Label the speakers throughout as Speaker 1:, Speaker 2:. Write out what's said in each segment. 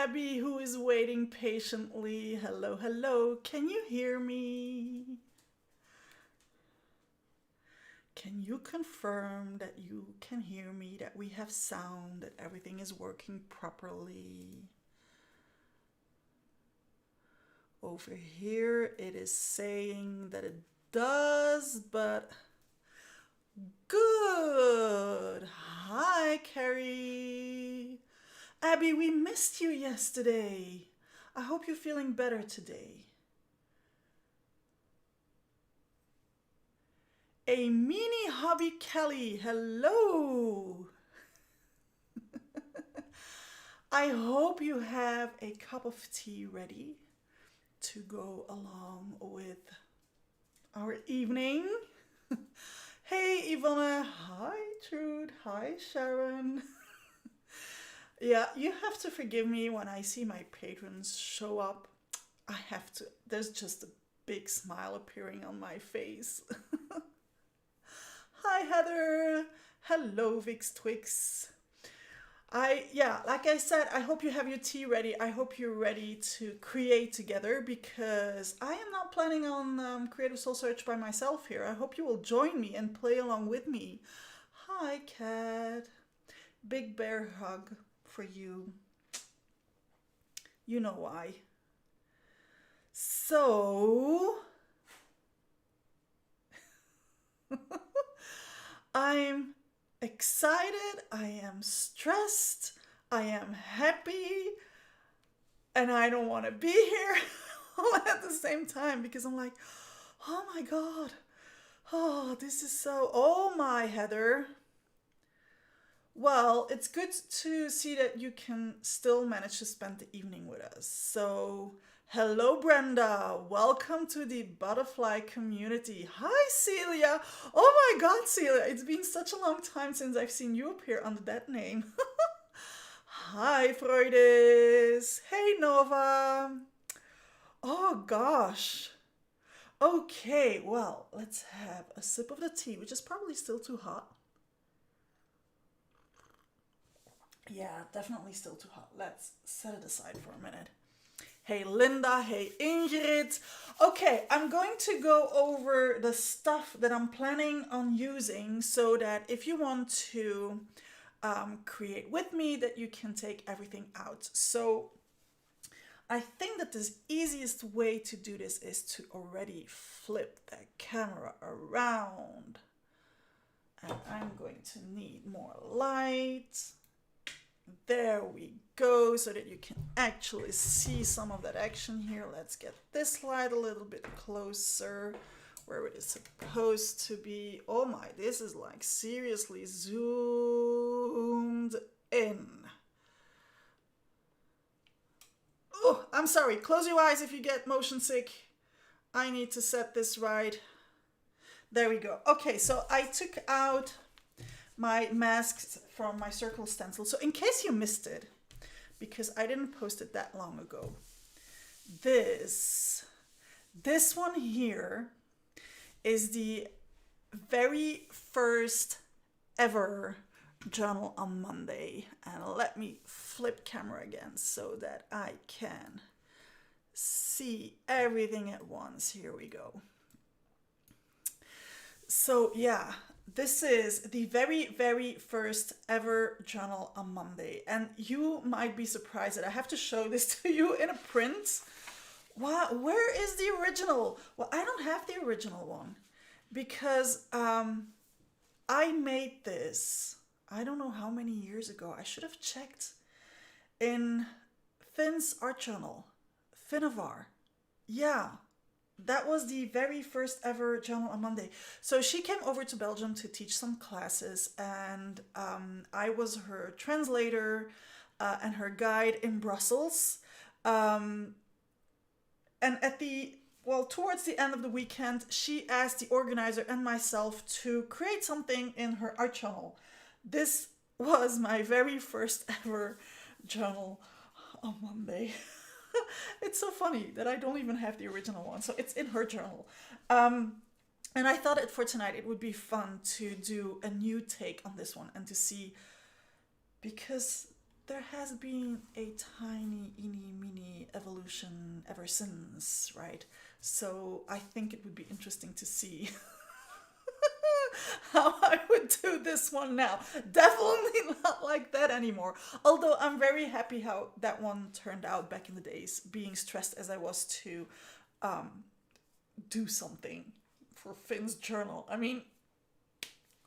Speaker 1: Abby, who is waiting patiently. Hello, hello. Can you hear me? Can you confirm that you can hear me, that we have sound, that everything is working properly? Over here, it is saying that it does, but good. Hi, Carrie. Abby, we missed you yesterday. I hope you're feeling better today. A mini hobby Kelly, hello. I hope you have a cup of tea ready to go along with our evening. Hey, Ivana. Hi, Trude. Hi, Sharon. Yeah, you have to forgive me when I see my patrons show up. I have to, there's just a big smile appearing on my face. Hi, Heather. Hello, Vix Twix. Yeah, like I said, I hope you have your tea ready. I hope you're ready to create together because I am not planning on Creative Soul Search by myself here. I hope you will join me and play along with me. Hi, Cat. Big bear hug for you. You know why. So, I'm excited, I am stressed, I am happy, and I don't want to be here all at the same time because I'm like, oh my god, oh, this is so, oh my, Heather. Well, it's good to see that you can still manage to spend the evening with us. So, hello, Brenda. Welcome to the butterfly community. Hi, Celia. Oh my God, Celia. It's been such a long time since I've seen you appear under that name. Hi, Freudis. Hey, Nova. Oh gosh. Okay, well, let's have a sip of the tea, which is probably still too hot. Yeah, definitely still too hot. Let's set it aside for a minute. Hey Linda, hey Ingrid. Okay, I'm going to go over the stuff that I'm planning on using so that if you want to create with me, that you can take everything out. So I think that the easiest way to do this is to already flip the camera around. And I'm going to need more light. There we go, so that you can actually see some of that action here. Let's get this light a little bit closer where it is supposed to be. Oh my, this is like seriously zoomed in. Oh, I'm sorry. Close your eyes if you get motion sick. I need to set this right. There we go. Okay, so I took out my masks from my circle stencil. So in case you missed it, because I didn't post it that long ago, this one here is the very first ever journal on Monday. And let me flip camera again so that I can see everything at once. Here we go. So yeah, this is the very, very first ever journal on Monday. And you might be surprised that I have to show this to you in a print. Wow, where is the original? Well, I don't have the original one because I made this, I don't know how many years ago. I should have checked in Finn's art journal, Finnavar. Yeah, that was the very first ever journal on Monday. So she came over to Belgium to teach some classes, and I was her translator and her guide in Brussels. And towards the end of the weekend, she asked the organizer and myself to create something in her art journal. This was my very first ever journal on Monday. It's so funny that I don't even have the original one. So it's in her journal. And I thought that for tonight it would be fun to do a new take on this one and to see, because there has been a tiny, eeny, meeny evolution ever since, right? So I think it would be interesting to see how I would do this one now. Definitely not like that anymore. Although I'm very happy how that one turned out back in the days, being stressed as I was to do something for Finn's journal. I mean,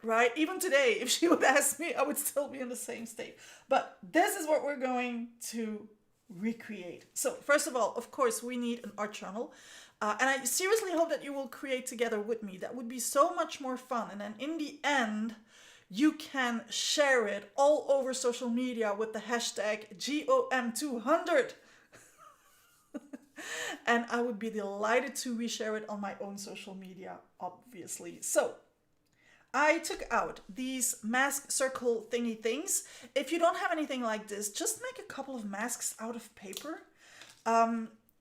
Speaker 1: right? Even today, if she would ask me, I would still be in the same state. But this is what we're going to recreate. So first of all, of course, we need an art journal. And I seriously hope that you will create together with me. That would be so much more fun. And then in the end, you can share it all over social media with the hashtag GOM200. And I would be delighted to reshare it on my own social media, obviously. So I took out these mask circle thingy things. If you don't have anything like this, just make a couple of masks out of paper.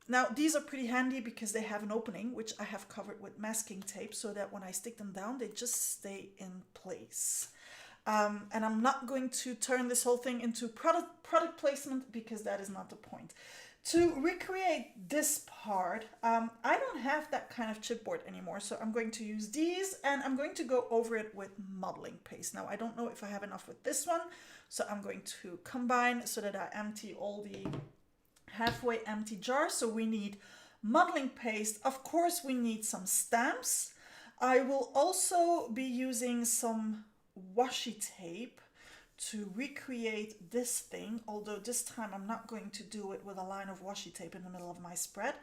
Speaker 1: Now, these are pretty handy because they have an opening, which I have covered with masking tape so that when I stick them down, they just stay in place. And I'm not going to turn this whole thing into product placement because that is not the point. To recreate this part, I don't have that kind of chipboard anymore, so I'm going to use these and I'm going to go over it with modeling paste. Now, I don't know if I have enough with this one, so I'm going to combine so that I empty all the halfway empty jar. So we need modeling paste. Of course, we need some stamps. I will also be using some washi tape to recreate this thing, although this time I'm not going to do it with a line of washi tape in the middle of my spread.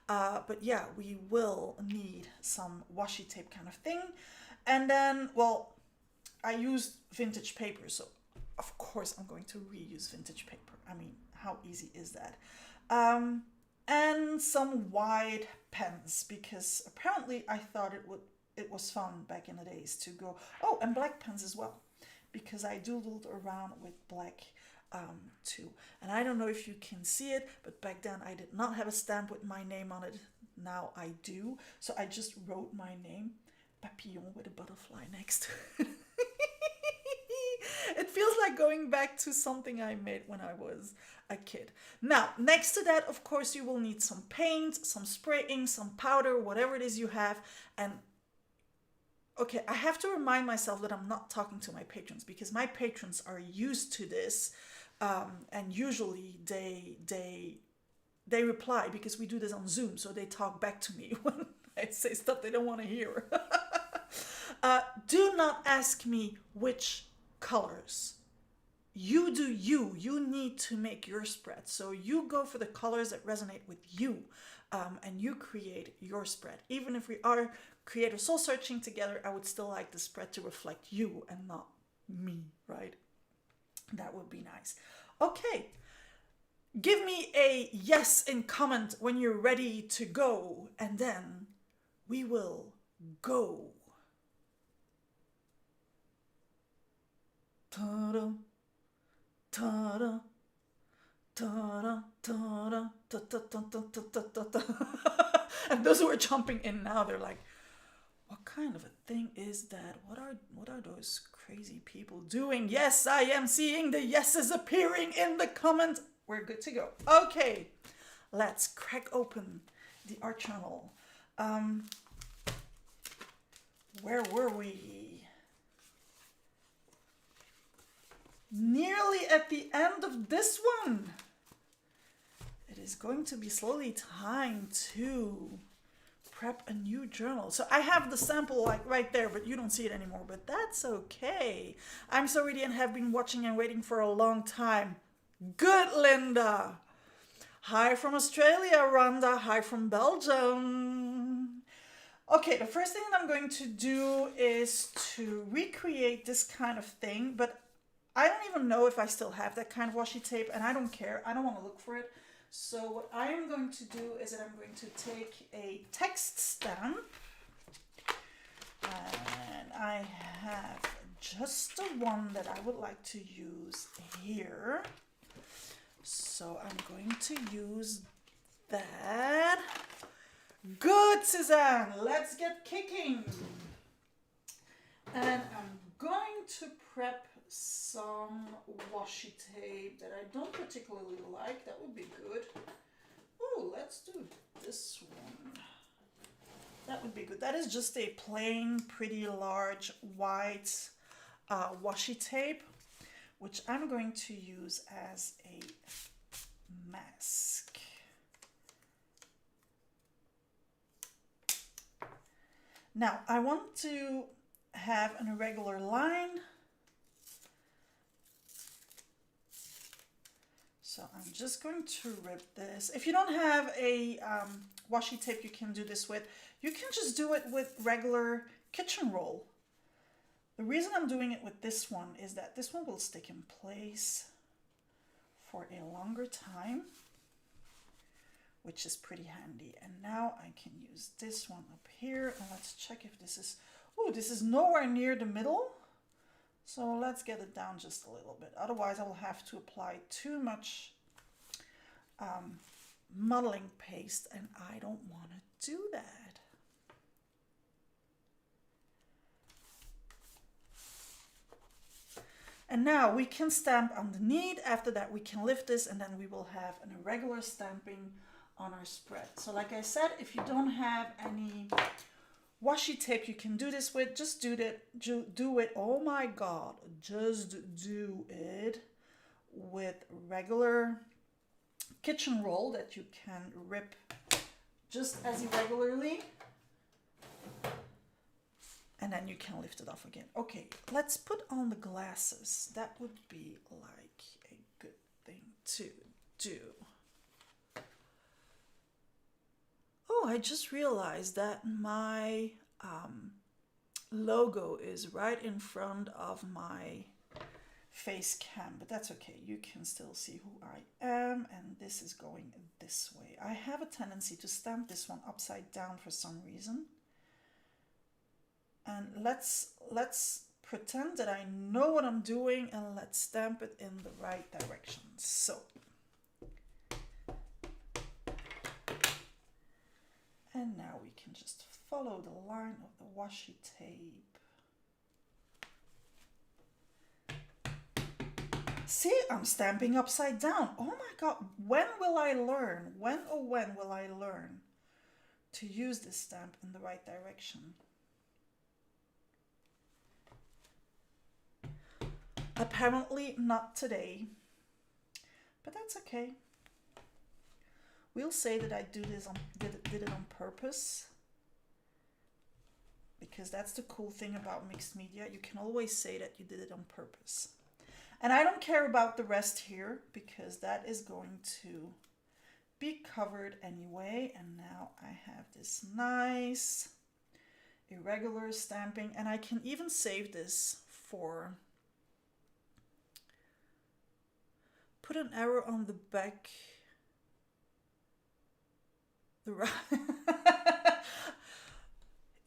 Speaker 1: But yeah, we will need some washi tape kind of thing. And then, well, I used vintage paper, so of course I'm going to reuse vintage paper. I mean, how easy is that? And some wide pens, because apparently I thought it was fun back in the days to go, oh, and black pens as well, because I doodled around with black too. And I don't know if you can see it, but back then I did not have a stamp with my name on it. Now I do. So I just wrote my name, Papillon, with a butterfly next to it. It feels like going back to something I made when I was a kid. Now, next to that, of course, you will need some paint, some spray ink, some powder, whatever it is you have. And okay, I have to remind myself that I'm not talking to my patrons because my patrons are used to this. And usually they reply because we do this on Zoom. So they talk back to me when I say stuff they don't want to hear. Do not ask me which colors. You do you. You need to make your spread. So you go for the colors that resonate with you, and you create your spread. Even if we are creator soul searching together, I would still like the spread to reflect you and not me, right? That would be nice. Okay. Give me a yes in comment when you're ready to go, and then we will go. Ta-da, ta-da, ta-da, ta-da, ta-ta-ta-ta-ta-ta-ta. And those who are jumping in now, they're like, what kind of a thing is that? What are those crazy people doing? Yes, I am seeing the yeses appearing in the comments. We're good to go. Okay, let's crack open the art journal. Where were we? Nearly at the end of this one. It is going to be slowly time to prep a new journal. So I have the sample like right there, but you don't see it anymore, but that's okay. I'm so ready and have been watching and waiting for a long time. Good, Linda. Hi from Australia, Rhonda. Hi from Belgium. Okay, the first thing that I'm going to do is to recreate this kind of thing, but I don't even know if I still have that kind of washi tape, and I don't care. I don't want to look for it. So what I am going to do is that I'm going to take a text stamp, and I have just the one that I would like to use here. So I'm going to use that. Good, Suzanne. Let's get kicking. And I'm going to prep some washi tape that I don't particularly like. That would be good. Oh, let's do this one. That would be good. That is just a plain, pretty large white washi tape, which I'm going to use as a mask. Now, I want to have an irregular line. So I'm just going to rip this. If you don't have a washi tape you can do this with, you can just do it with regular kitchen roll. The reason I'm doing it with this one is that this one will stick in place for a longer time, which is pretty handy. And now I can use this one up here, and let's check if this is, oh, this is nowhere near the middle. So let's get it down just a little bit. Otherwise I will have to apply too much modeling paste, and I don't want to do that. And now we can stamp underneath. After that we can lift this, and then we will have an irregular stamping on our spread. So like I said, if you don't have any washi tape you can do this with, just do it, oh my god, just do it with regular kitchen roll that you can rip just as irregularly, and then you can lift it off again. Okay, let's put on the glasses. That would be like a good thing to do. Oh, I just realized that my logo is right in front of my face cam, but that's okay. You can still see who I am, and this is going this way. I have a tendency to stamp this one upside down for some reason. And let's pretend that I know what I'm doing, and let's stamp it in the right direction. So. And now we can just follow the line of the washi tape. See, I'm stamping upside down. Oh my god, when will I learn? When will I learn to use this stamp in the right direction? Apparently not today, but that's okay. We'll say that I did it on purpose, because that's the cool thing about mixed media. You can always say that you did it on purpose. And I don't care about the rest here, because that is going to be covered anyway. And now I have this nice irregular stamping, and I can even save this for, put an arrow on the back.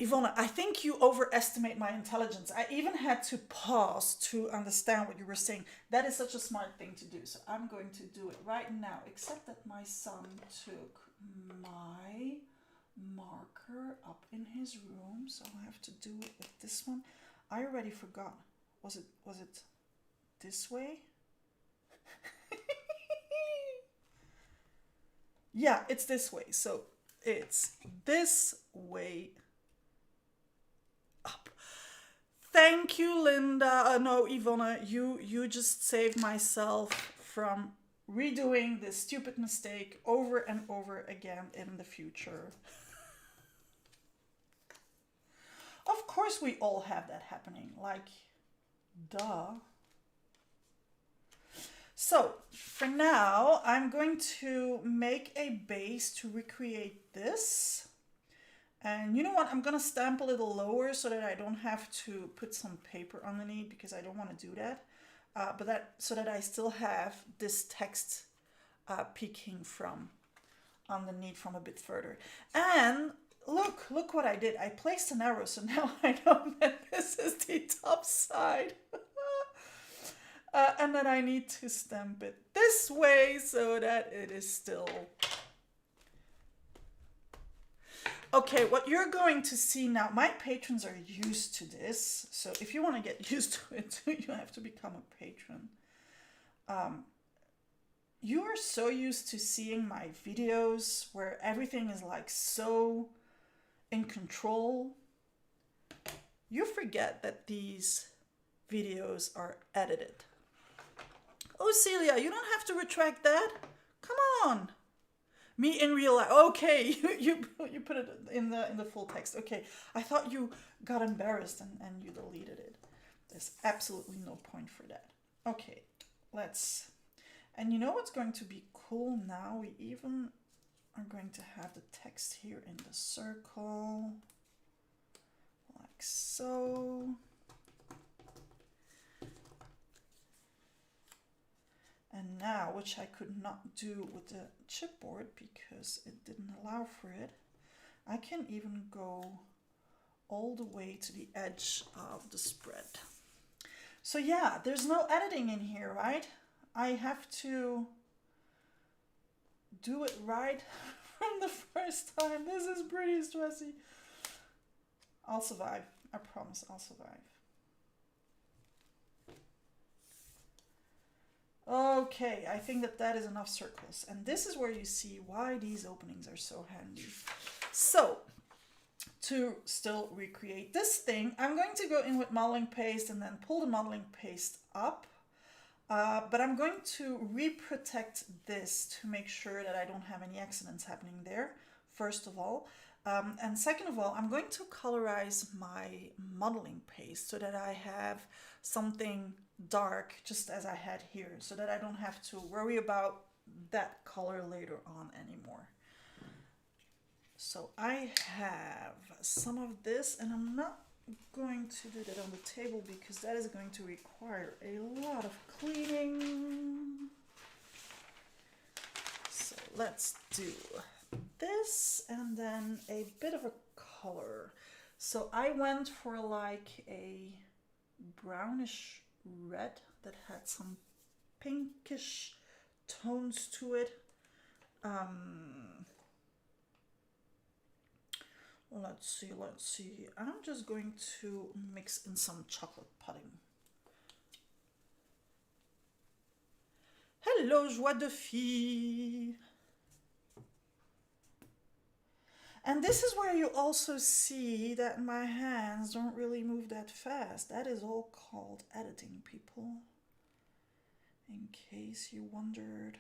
Speaker 1: Yvonne, I think you overestimate my intelligence. I even had to pause to understand what you were saying. That is such a smart thing to do. So I'm going to do it right now, except that my son took my marker up in his room. So I have to do it with this one. I already forgot. Was it this way? Yeah, it's this way. So it's this way up. Thank you, Linda. No, Yvonne, you just saved myself from redoing this stupid mistake over and over again in the future. Of course we all have that happening, like, duh. So for now, I'm going to make a base to recreate this. And you know what? I'm going to stamp a little lower so that I don't have to put some paper underneath, because I don't want to do that. So that I still have this text peeking from underneath from a bit further. And look what I did. I placed an arrow, so now I know that this is the top side. And then I need to stamp it this way so that it is still... Okay, what you're going to see now, my patrons are used to this, so if you want to get used to it, you have to become a patron. You are so used to seeing my videos where everything is like so in control. You forget that these videos are edited. Oh, Celia, you don't have to retract that. Come on. Me in real life. Okay, you put it in the full text. Okay, I thought you got embarrassed and you deleted it. There's absolutely no point for that. Okay, let's. And you know what's going to be cool now? We even are going to have the text here in the circle, like so. And now, which I could not do with the chipboard because it didn't allow for it, I can even go all the way to the edge of the spread. So yeah, there's no editing in here, right? I have to do it right from the first time. This is pretty stressy. I'll survive. I promise I'll survive. Okay, I think that is enough circles. And this is where you see why these openings are so handy. So, to still recreate this thing, I'm going to go in with modeling paste and then pull the modeling paste up. But I'm going to reprotect this to make sure that I don't have any accidents happening there, first of all. And second of all, I'm going to colorize my modeling paste so that I have something dark just as I had here, so that I don't have to worry about that color later on anymore. So I have some of this, and I'm not going to do that on the table because that is going to require a lot of cleaning. So let's do this and then a bit of a color. So I went for like a brownish red that had some pinkish tones to it. Let's see. I'm just going to mix in some chocolate pudding. Hello, joie de fille. And this is where you also see that my hands don't really move that fast. That is all called editing, people. In case you wondered.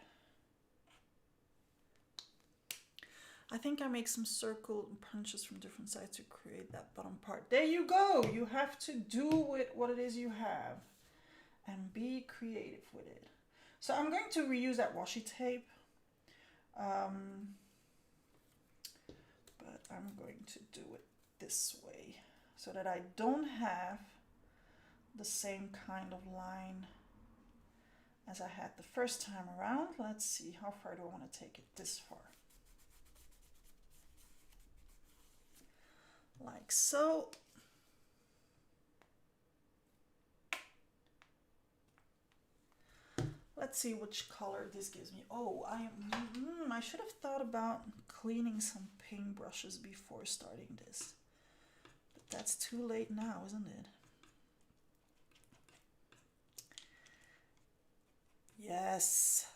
Speaker 1: I think I make some circle punches from different sides to create that bottom part. There you go. You have to do with what it is you have and be creative with it. So I'm going to reuse that washi tape. But I'm going to do it this way so that I don't have the same kind of line as I had the first time around. Let's see, how far do I want to take it? This far. Like so. Let's see which color this gives me. Oh, I should have thought about cleaning some paint brushes before starting this. But that's too late now, isn't it? Yes.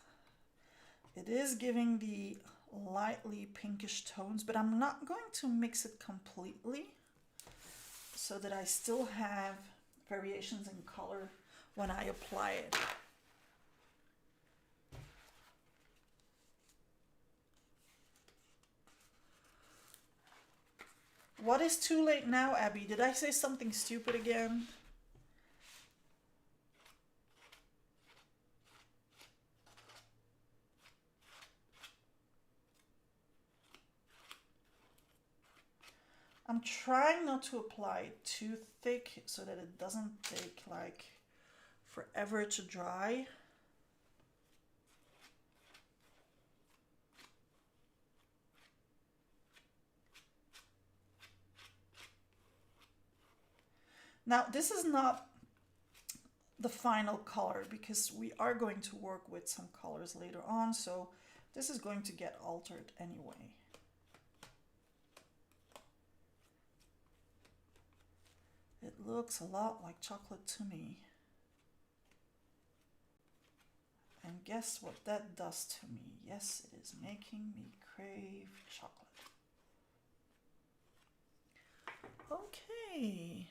Speaker 1: It is giving the lightly pinkish tones, but I'm not going to mix it completely so that I still have variations in color when I apply it. What is too late now, Abby? Did I say something stupid again? I'm trying not to apply it too thick so that it doesn't take like forever to dry. Now, this is not the final color because we are going to work with some colors later on, so this is going to get altered anyway. looks a lot like chocolate to me. And guess what that does to me? Yes, it is making me crave chocolate. Okay.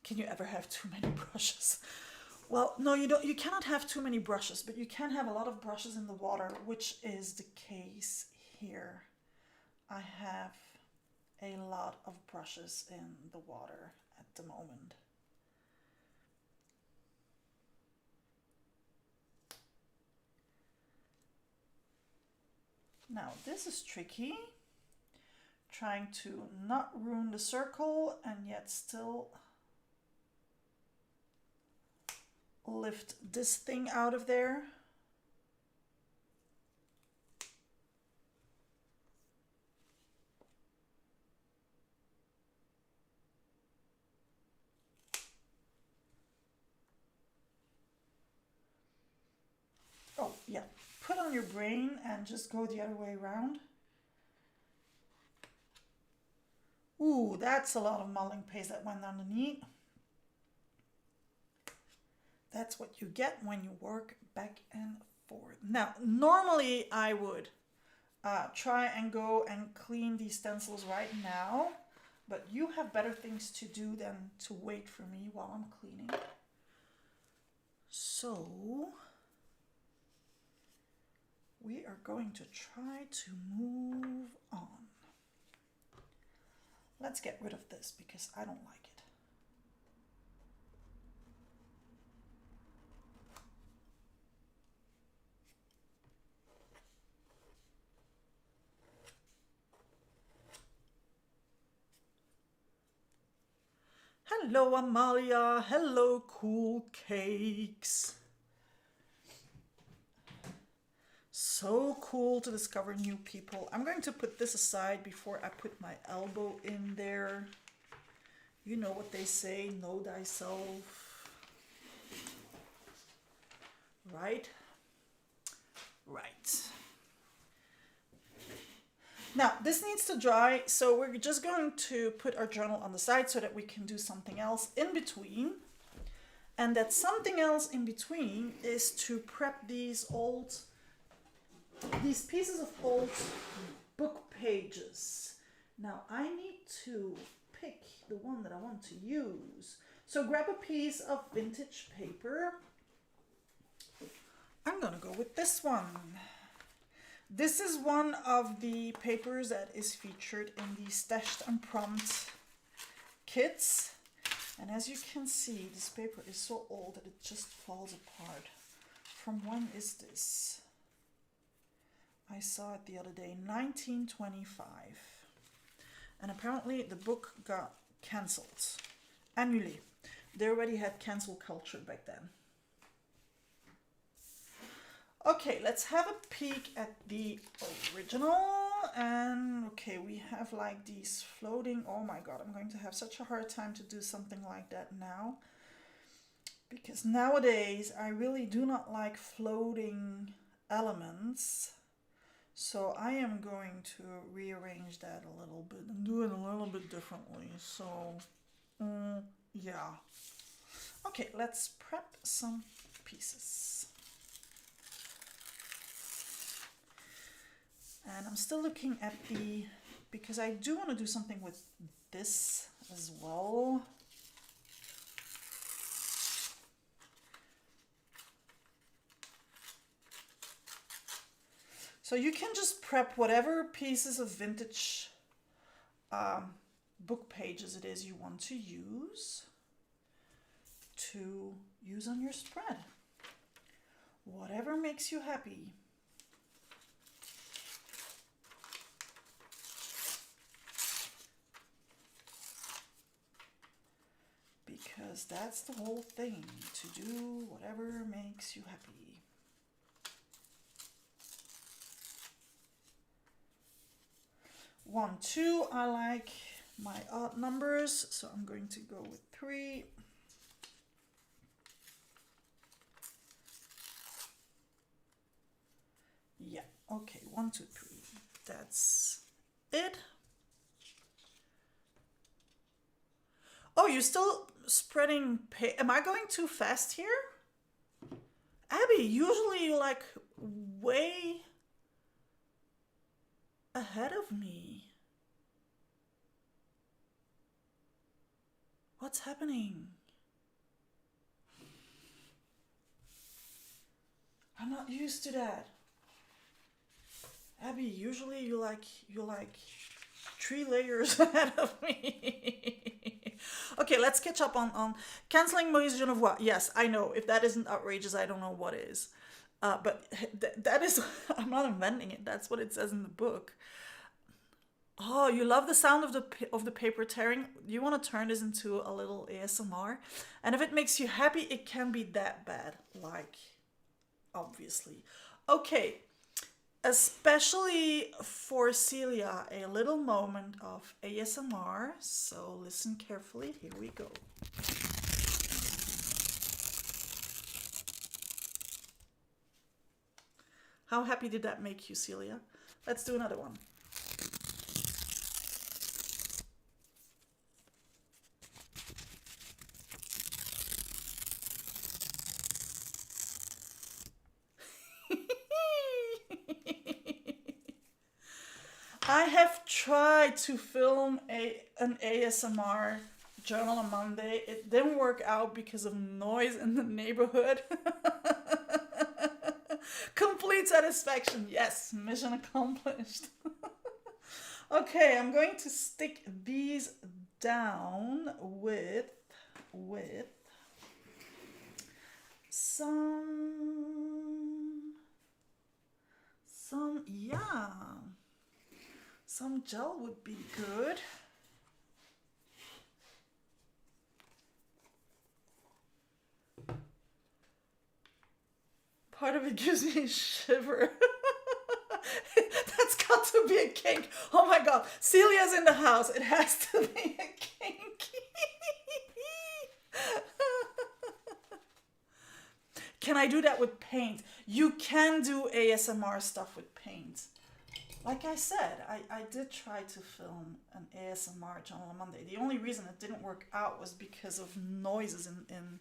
Speaker 1: Can you ever have too many brushes? Well, no, you don't. You cannot have too many brushes, but you can have a lot of brushes in the water, which is the case here. I have a lot of brushes in the water at the moment. Now, this is tricky. Trying to not ruin the circle and yet still lift this thing out of there. Oh, yeah. Put on your brain and just go the other way around. Ooh, that's a lot of modeling paste that went underneath. That's what you get when you work back and forth. Now, normally I would try and go and clean these stencils right now, but you have better things to do than to wait for me while I'm cleaning. So, we are going to try to move on. Let's get rid of this because I don't like it. Hello, Amalia. Hello, Cool Cakes. So cool to discover new people. I'm going to put this aside before I put my elbow in there. You know what they say, know thyself. Right? Right. Now, this needs to dry, so we're just going to put our journal on the side so that we can do something else in between. And that something else in between is to prep these pieces of old book pages. Now, I need to pick the one that I want to use. So grab a piece of vintage paper. I'm gonna go with this one. This is one of the papers that is featured in the Stashed and Prompt kits. And as you can see, this paper is so old that it just falls apart. From when is this? I saw it the other day, 1925. And apparently the book got cancelled. Annulé. They already had cancel culture back then. Okay, let's have a peek at the original. And okay, we have like these floating. Oh my god, I'm going to have such a hard time to do something like that now. Because nowadays I really do not like floating elements. So I am going to rearrange that a little bit and do it a little bit differently. So, yeah. Okay, let's prep some pieces. And I'm still looking at because I do want to do something with this as well. So you can just prep whatever pieces of vintage book pages it is you want to use on your spread. Whatever makes you happy. Because that's the whole thing, to do whatever makes you happy. One, two, I like my odd numbers, so I'm going to go with 3. Yeah, okay, 1, 2, 3. That's it. Oh, you're still spreading Am I going too fast here? Abby, usually you're like way ahead of me. What's happening? I'm not used to that. Abby, usually you're like 3 layers ahead of me. Okay, let's catch up on canceling Maurice Genevois. Yes, I know. If that isn't outrageous, I don't know what is. But that is, I'm not inventing it. That's what it says in the book. Oh, you love the sound of the paper tearing. You want to turn this into a little ASMR, and if it makes you happy, it can be that bad. Like, obviously. Okay, especially for Celia, a little moment of ASMR. So listen carefully. Here we go. How happy did that make you, Celia? Let's do another one. I have tried to film an ASMR journal on Monday. It didn't work out because of noise in the neighborhood. Complete satisfaction. Yes, mission accomplished. Okay, I'm going to stick these down with some yeah. Some gel would be good. Part of it gives me a shiver. That's got to be a kink. Oh my god. Celia's in the house. It has to be a kink. Can I do that with paint? You can do ASMR stuff with paint. Like I said, I did try to film an ASMR channel on Monday. The only reason it didn't work out was because of noises in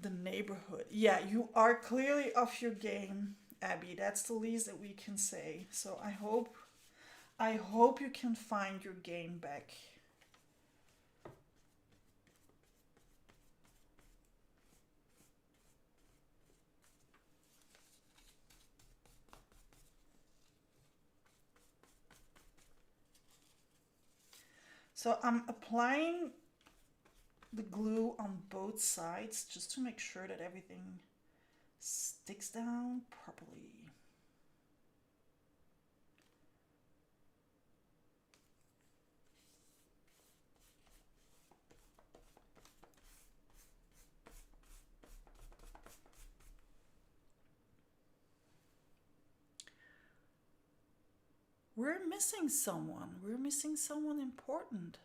Speaker 1: the neighborhood. Yeah, you are clearly off your game, Abby. That's the least that we can say. So I hope you can find your game back. So I'm applying the glue on both sides just to make sure that everything sticks down properly. We're missing someone. We're missing someone important.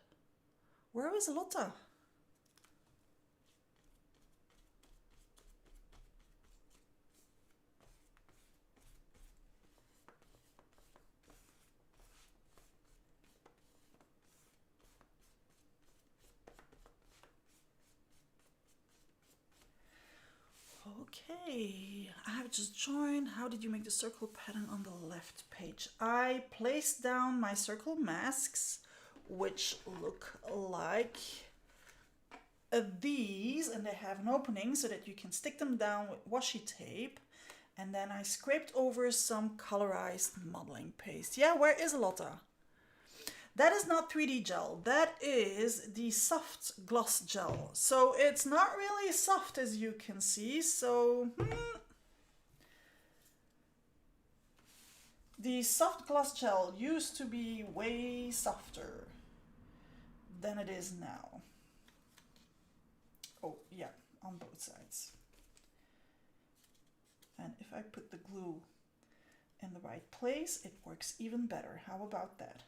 Speaker 1: Where is Lotta? Okay, I have just joined. How did you make the circle pattern on the left page? I placed down my circle masks, which look like these, and they have an opening so that you can stick them down with washi tape. And then I scraped over some colorized modeling paste. Yeah, where is Lotta? That is not 3D gel. That is the soft gloss gel. So it's not really soft, as you can see. So the soft gloss gel used to be way softer than it is now. Oh yeah, on both sides. And if I put the glue in the right place, it works even better. How about that?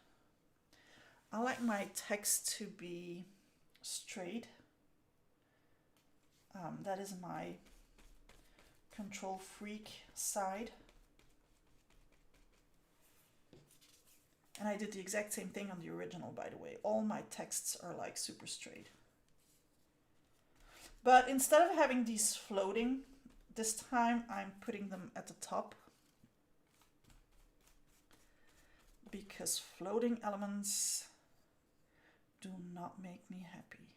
Speaker 1: I like my text to be straight. That is my control freak side. And I did the exact same thing on the original, by the way. All my texts are like super straight. But instead of having these floating, this time I'm putting them at the top, because floating elements do not make me happy.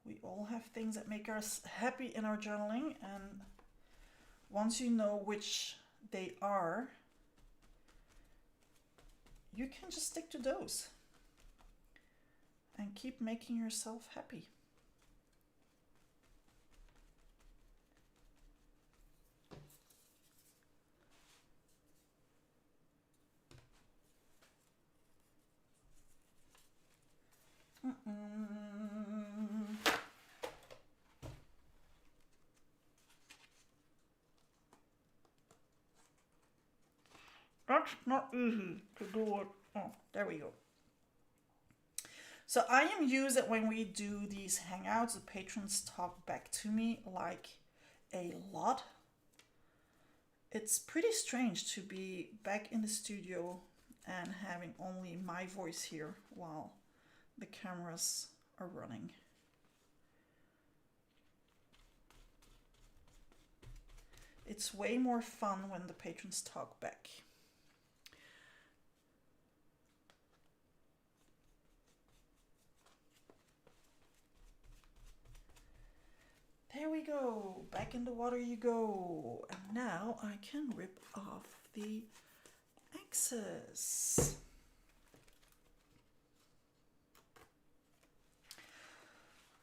Speaker 1: We all have things that make us happy in our journaling, and once you know which they are, you can just stick to those and keep making yourself happy. That's not easy to do it. Oh, there we go. So I am used that when we do these hangouts, the patrons talk back to me like a lot. It's pretty strange to be back in the studio and having only my voice here while the cameras are running. It's way more fun when the patrons talk back. There we go, back in the water you go. And now I can rip off the excess.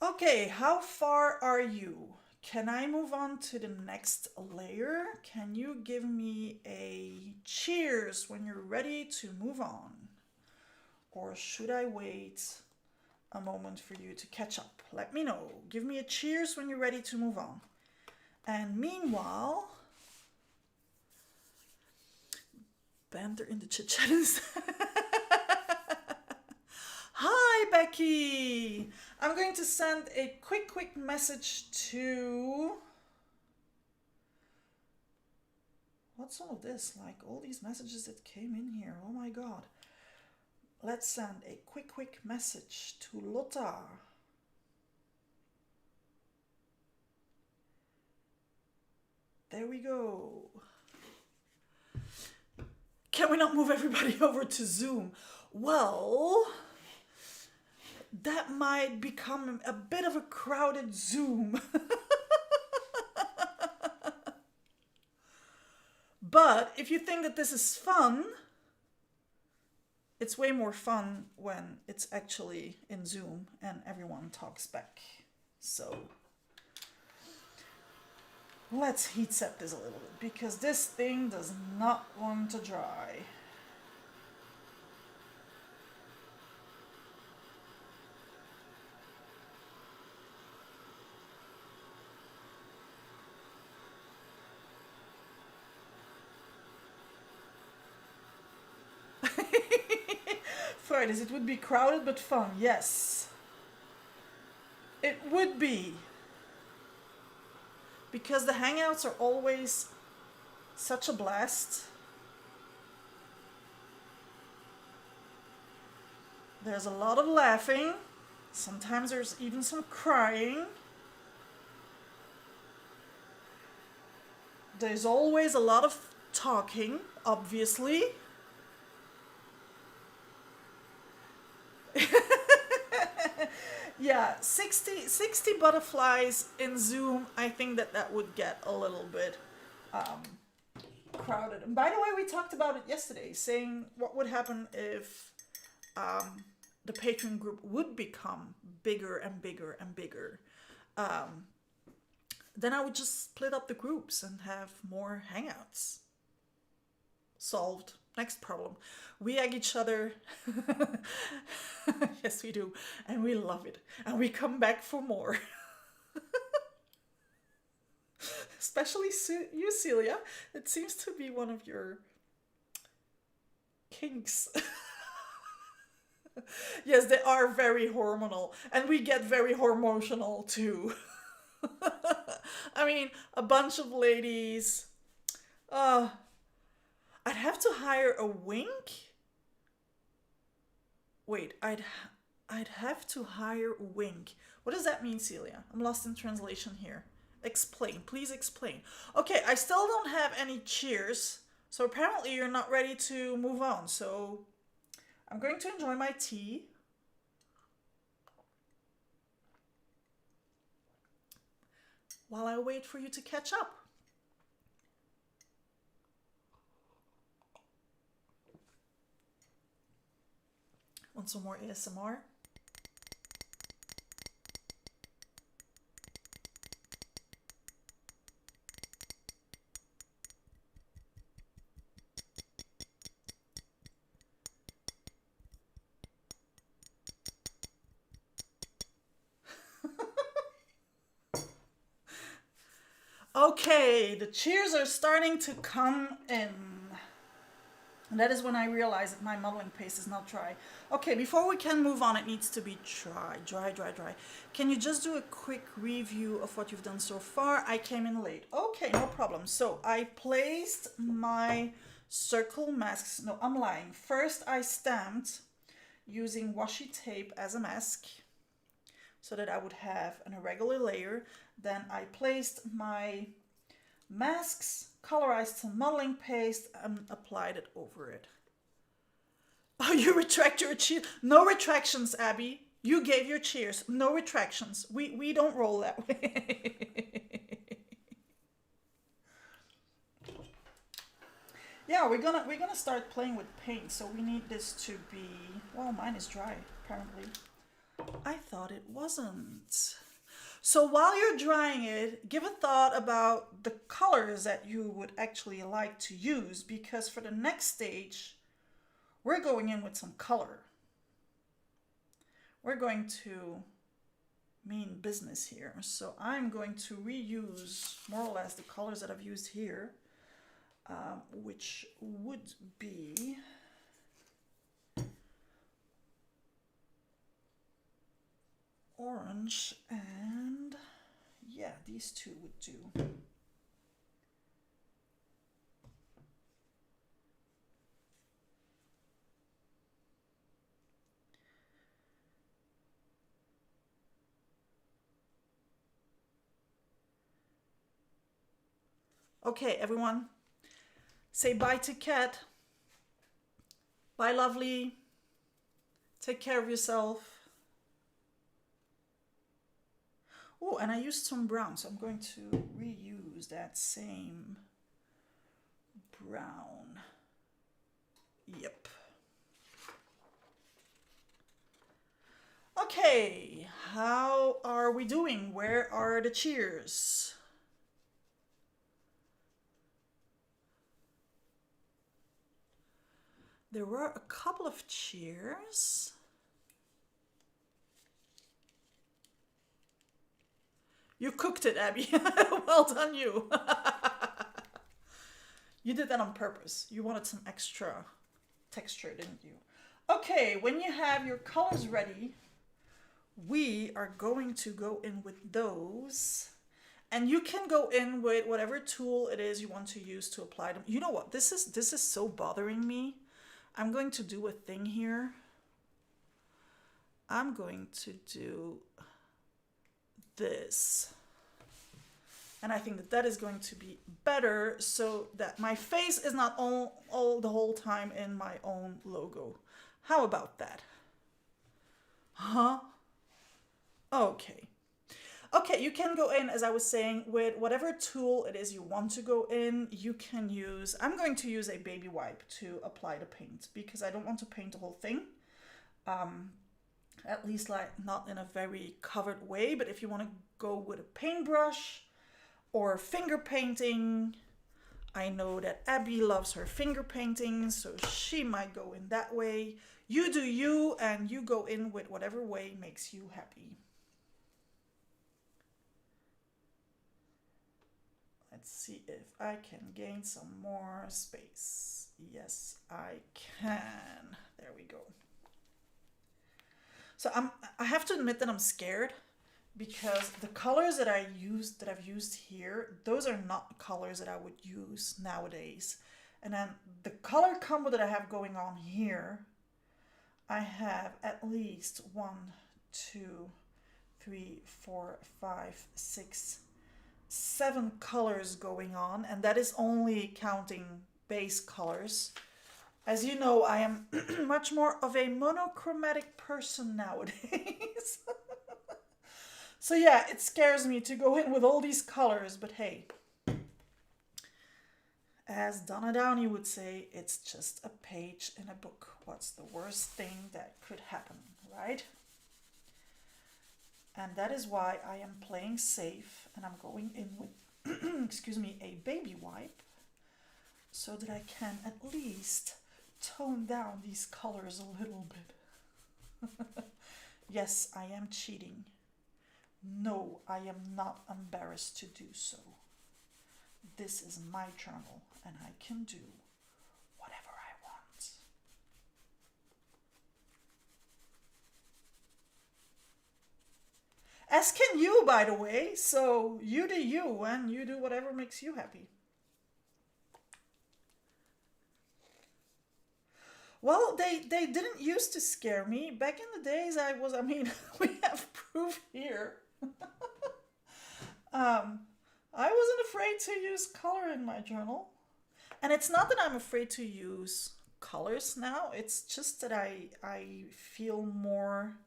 Speaker 1: Okay, how far are you? Can I move on to the next layer? Can you give me a cheers when you're ready to move on? Or should I wait a moment for you to catch up? Let me know. Give me a cheers when you're ready to move on. And meanwhile, banter in the chit chatters. Hi, Becky. I'm going to send a quick message to... What's all of this? Like all these messages that came in here. Oh my God. Let's send a quick message to Lotta. There we go. Can we not move everybody over to Zoom? Well, that might become a bit of a crowded Zoom. But if you think that this is fun, it's way more fun when it's actually in Zoom and everyone talks back. So let's heat set this a little bit because this thing does not want to dry. Fridays, it would be crowded but fun, yes. It would be. Because the hangouts are always such a blast. There's a lot of laughing. Sometimes there's even some crying. There's always a lot of talking, obviously. Yeah, 60 butterflies in Zoom. I think that would get a little bit crowded. And by the way, we talked about it yesterday, saying what would happen if the Patreon group would become bigger and bigger and bigger. Then I would just split up the groups and have more hangouts. Solved. Next problem. We egg each other. Yes, we do. And we love it. And we come back for more. Especially you, Celia. It seems to be one of your kinks. Yes, they are very hormonal. And we get very hormonal too. I mean, a bunch of ladies... I'd have to hire a wink Wait, I'd have to hire Wink. What does that mean, Celia? I'm lost in translation here. Explain, please explain. Okay, I still don't have any cheers, so apparently you're not ready to move on. So I'm going to enjoy my tea. While I wait for you to catch up. Want some more ASMR? Okay, the cheers are starting to come in. And that is when I realize that my modeling paste is not dry. Okay, before we can move on, it needs to be dry, dry, dry, dry. Can you just do a quick review of what you've done so far? I came in late. Okay, no problem. So I placed my circle masks. No, I'm lying. First, I stamped using washi tape as a mask so that I would have an irregular layer. Then I placed my masks, colorized some modeling paste, and applied it over it. Oh, you retract your cheers? No retractions, Abby. You gave your cheers. No retractions. We don't roll that way. Yeah, we're gonna start playing with paint. So we need this to be, well, mine is dry apparently. I thought it wasn't. So while you're drying it, give a thought about the colors that you would actually like to use, because for the next stage, we're going in with some color. We're going to mean business here. So I'm going to reuse more or less the colors that I've used here, which would be orange, and yeah, these two would do. Okay, everyone, say bye to Kat. Bye, lovely. Take care of yourself. Oh, and I used some brown, so I'm going to reuse that same brown. Yep. Okay, how are we doing? Where are the cheers? There were a couple of cheers. You cooked it, Abby. Well done, you. You did that on purpose. You wanted some extra texture, didn't you? Okay, when you have your colors ready, we are going to go in with those. And you can go in with whatever tool it is you want to use to apply them. You know what? This is so bothering me. I'm going to do a thing here. I'm going to do this. And I think that that is going to be better so that my face is not all the whole time in my own logo. How about that? Huh? Okay. Okay, you can go in, as I was saying, with whatever tool it is you want to go in. You can use, I'm going to use a baby wipe to apply the paint because I don't want to paint the whole thing. At least like not in a very covered way, but if you want to go with a paintbrush or finger painting, I know that Abby loves her finger painting, so she might go in that way. You do you, and you go in with whatever way makes you happy. Let's see if I can gain some more space. Yes, I can. There we go. So I have to admit that I'm scared because the colors that I've used here, those are not colors that I would use nowadays. And then the color combo that I have going on here, I have at least 1, 2, 3, 4, 5, 6, 7 colors going on, and that is only counting base colors. As you know, I am much more of a monochromatic person nowadays. So yeah, it scares me to go in with all these colors, but hey, as Donna Downey would say, it's just a page in a book. What's the worst thing that could happen, right? And that is why I am playing safe and I'm going in with, excuse me, a baby wipe so that I can at least tone down these colors a little bit. Yes, I am cheating. No, I am not embarrassed to do so. This is my journal and I can do whatever I want. As can you, by the way, so you do you and you do whatever makes you happy. Well, they didn't used to scare me. Back in the days, I mean, we have proof here. um, I wasn't afraid to use color in my journal. And it's not that I'm afraid to use colors now, it's just that I feel more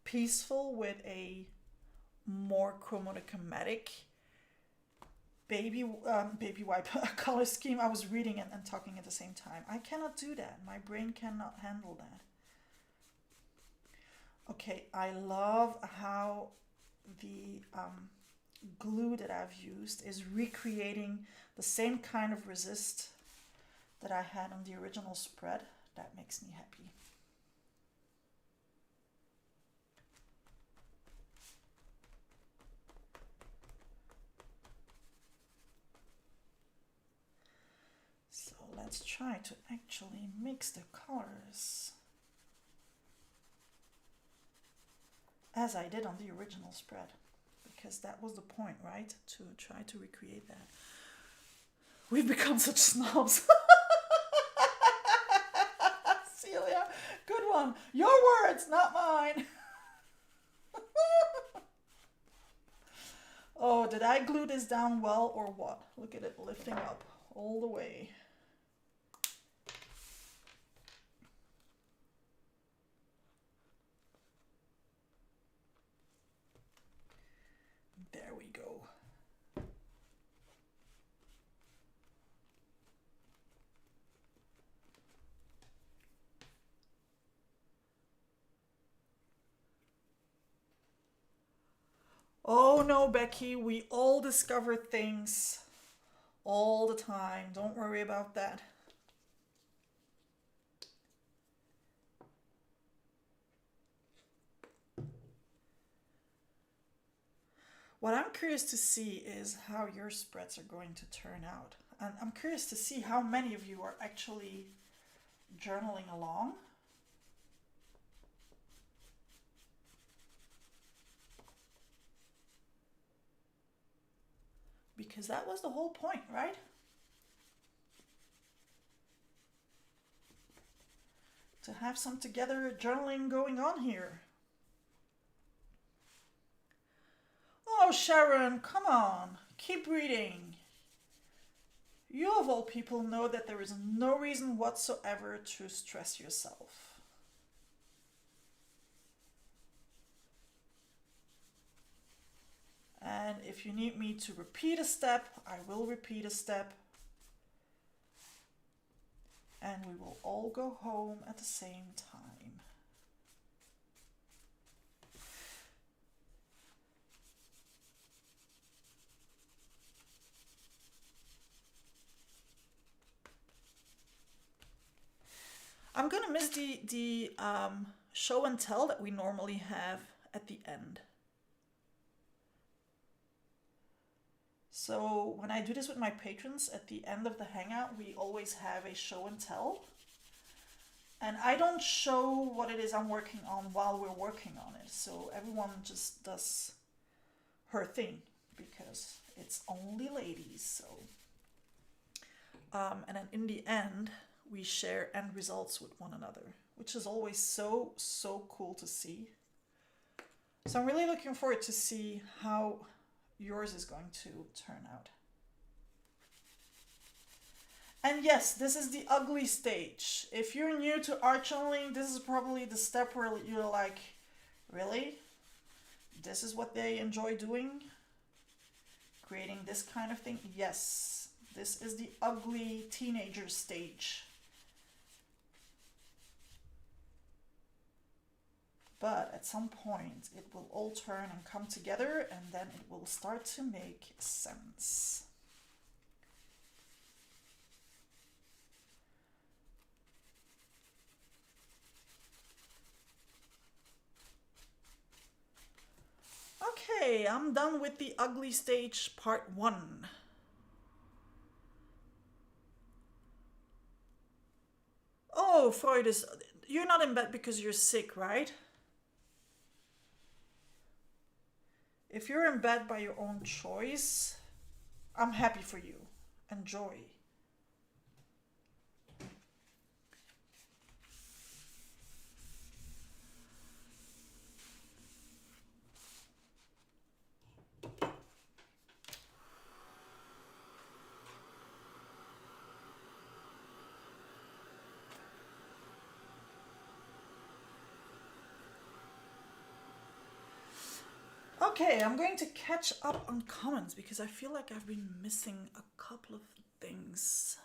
Speaker 1: peaceful with a more chromochromatic baby wipe color scheme. I was reading it and talking at the same time. I cannot do that. My brain cannot handle that. Okay, I love how the glue that I've used is recreating the same kind of resist that I had on the original spread. That makes me happy. So let's try to actually mix the colors as I did on the original spread, because that was the point, right? To try to recreate that. We've become such snobs. Celia, good one. Your words, not mine. Oh, did I glue this down well or what? Look at it lifting up all the way. There we go. Oh no, Becky, we all discover things all the time. Don't worry about that. What I'm curious to see is how your spreads are going to turn out. And I'm curious to see how many of you are actually journaling along. Because that was the whole point, right? To have some together journaling going on here. Oh, Sharon, come on. Keep reading. You of all people know that there is no reason whatsoever to stress yourself. And if you need me to repeat a step, I will repeat a step. And we will all go home at the same time. I'm gonna miss the show and tell that we normally have at the end. So when I do this with my patrons at the end of the hangout, we always have a show and tell. And I don't show what it is I'm working on while we're working on it. So everyone just does her thing because it's only ladies. So, and then in the end, we share end results with one another, which is always so, so cool to see. So I'm really looking forward to see how yours is going to turn out. And yes, this is the ugly stage. If you're new to art journaling, this is probably the step where you're like, really? This is what they enjoy doing? Creating this kind of thing? Yes, this is the ugly teenager stage. But at some point, it will all turn and come together, and then it will start to make sense. Okay, I'm done with the ugly stage part 1. Oh, Freud, you're not in bed because you're sick, right? If you're in bed by your own choice, I'm happy for you. Enjoy. Okay, I'm going to catch up on comments because I feel like I've been missing a couple of things.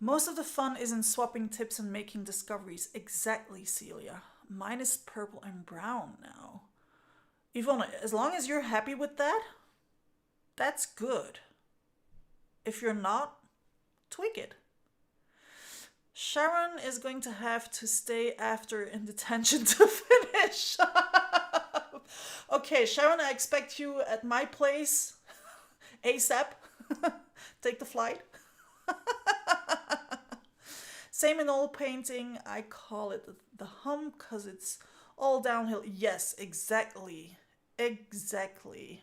Speaker 1: Most of the fun is in swapping tips and making discoveries. Exactly, Celia. Mine is purple and brown now. Yvonne, as long as you're happy with that, that's good. If you're not, tweak it. Sharon is going to have to stay after in detention to finish. Okay, Sharon, I expect you at my place ASAP. Take the flight. Same in oil painting. I call it the hum because it's all downhill. Yes, exactly. Exactly.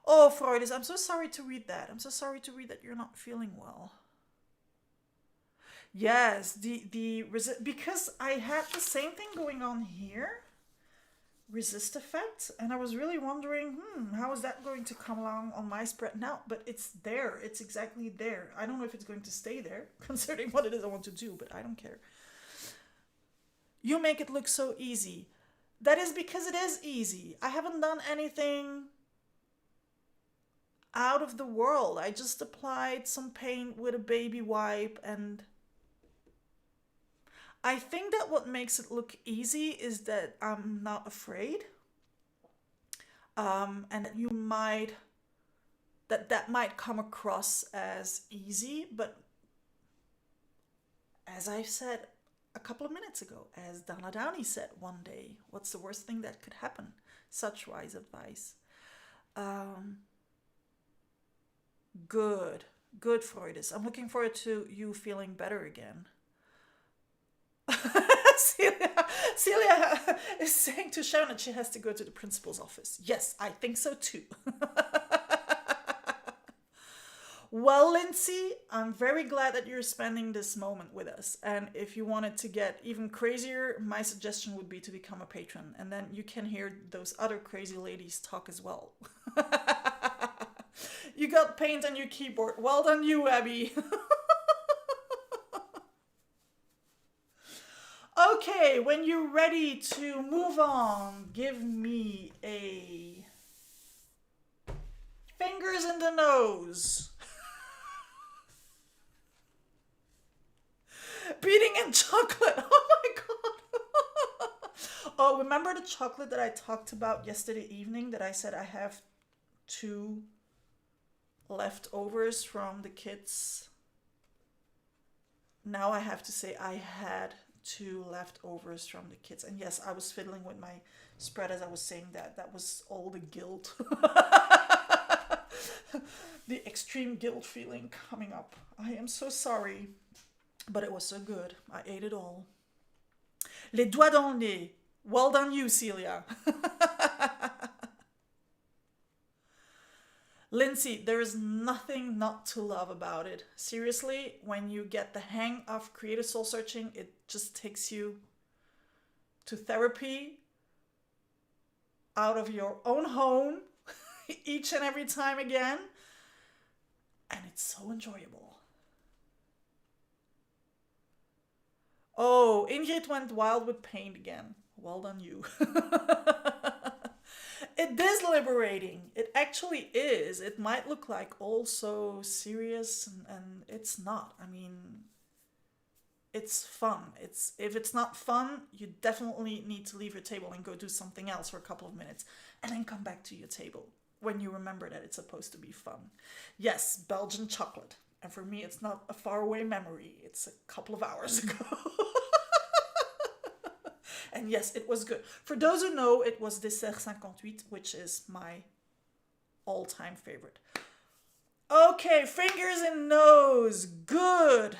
Speaker 1: Oh, Freudis, I'm so sorry to read that. I'm so sorry to read that you're not feeling well. Yes, because I had the same thing going on here. Resist effect, and I was really wondering, how is that going to come along on my spread now? But it's there. It's exactly there. I don't know if it's going to stay there, considering what it is I want to do, but I don't care. You make it look so easy. That is because it is easy. I haven't done anything out of the world. I just applied some paint with a baby wipe, and I think that what makes it look easy is that I'm not afraid. And that might come across as easy, but as I said a couple of minutes ago, as Donna Downey said one day, what's the worst thing that could happen? Such wise advice. Good, Freudis. I'm looking forward to you feeling better again. Celia is saying to Sharon that she has to go to the principal's office. Yes, I think so too. Well, Lindsay, I'm very glad that you're spending this moment with us. And if you wanted to get even crazier, my suggestion would be to become a patron. And then you can hear those other crazy ladies talk as well. You got paint on your keyboard. Well done you, Abby. Okay, when you're ready to move on, give me a fingers in the nose. Beating in chocolate. Oh my god. Oh, remember the chocolate that I talked about yesterday evening that I said I have 2 leftovers from the kids? Now I have to say I had 2 leftovers from the kids. And yes, I was fiddling with my spread as I was saying that. That was all the guilt. The extreme guilt feeling coming up. I am so sorry. But it was so good. I ate it all. Les doigts dans le nez. Well done you, Celia. Lindsay, there is nothing not to love about it. Seriously, when you get the hang of creative soul searching, it just takes you to therapy out of your own home each and every time again. And it's so enjoyable. Oh, Ingrid went wild with paint again. Well done, you. It is liberating. It actually is. It might look like all so serious, and it's not. I mean, it's fun. It's if it's not fun, you definitely need to leave your table and go do something else for a couple of minutes, and then come back to your table when you remember that it's supposed to be fun. Yes, Belgian chocolate. And for me, it's not a faraway memory. It's a couple of hours ago. And yes, it was good. For those who know, it was Dessert 58, which is my all-time favorite. Okay, fingers and nose. Good.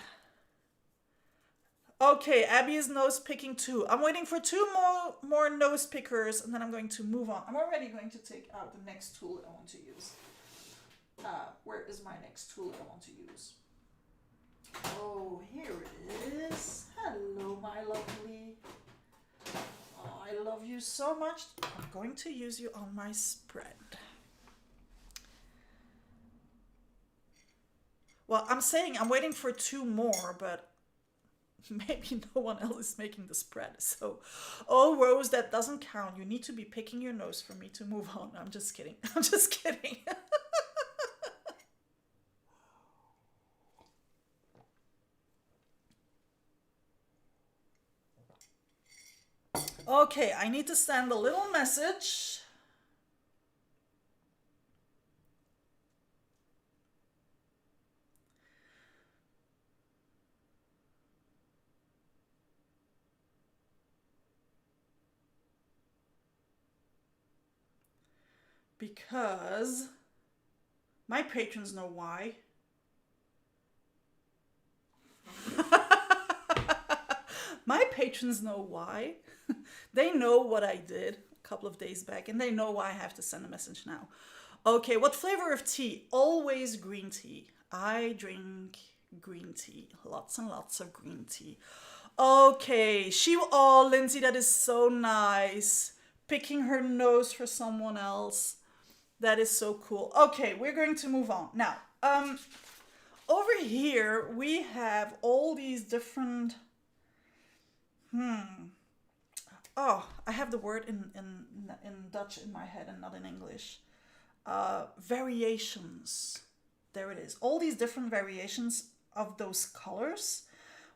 Speaker 1: Okay, Abby is nose picking too. I'm waiting for two more nose pickers, and then I'm going to move on. I'm already going to take out the next tool that I want to use. Where is my next tool that I want to use? Oh, here it is. Hello, my lovely. Oh, I love you so much. I'm going to use you on my spread. Well, I'm saying I'm waiting for two more, but maybe no one else is making the spread. So, oh, Rose, that doesn't count. You need to be picking your nose for me to move on. I'm just kidding. I'm just kidding. Okay, I need to send a little message. Because my patrons know why. My patrons know why. They know what I did a couple of days back, and they know why I have to send a message now. Okay, what flavor of tea? Always green tea. I drink green tea. Lots and lots of green tea. Okay, oh, Lindsay, that is so nice. Picking her nose for someone else. That is so cool. Okay, we're going to move on. Now, over here, we have all these different... Oh, I have the word in Dutch in my head and not in English. Variations. There it is. All these different variations of those colors,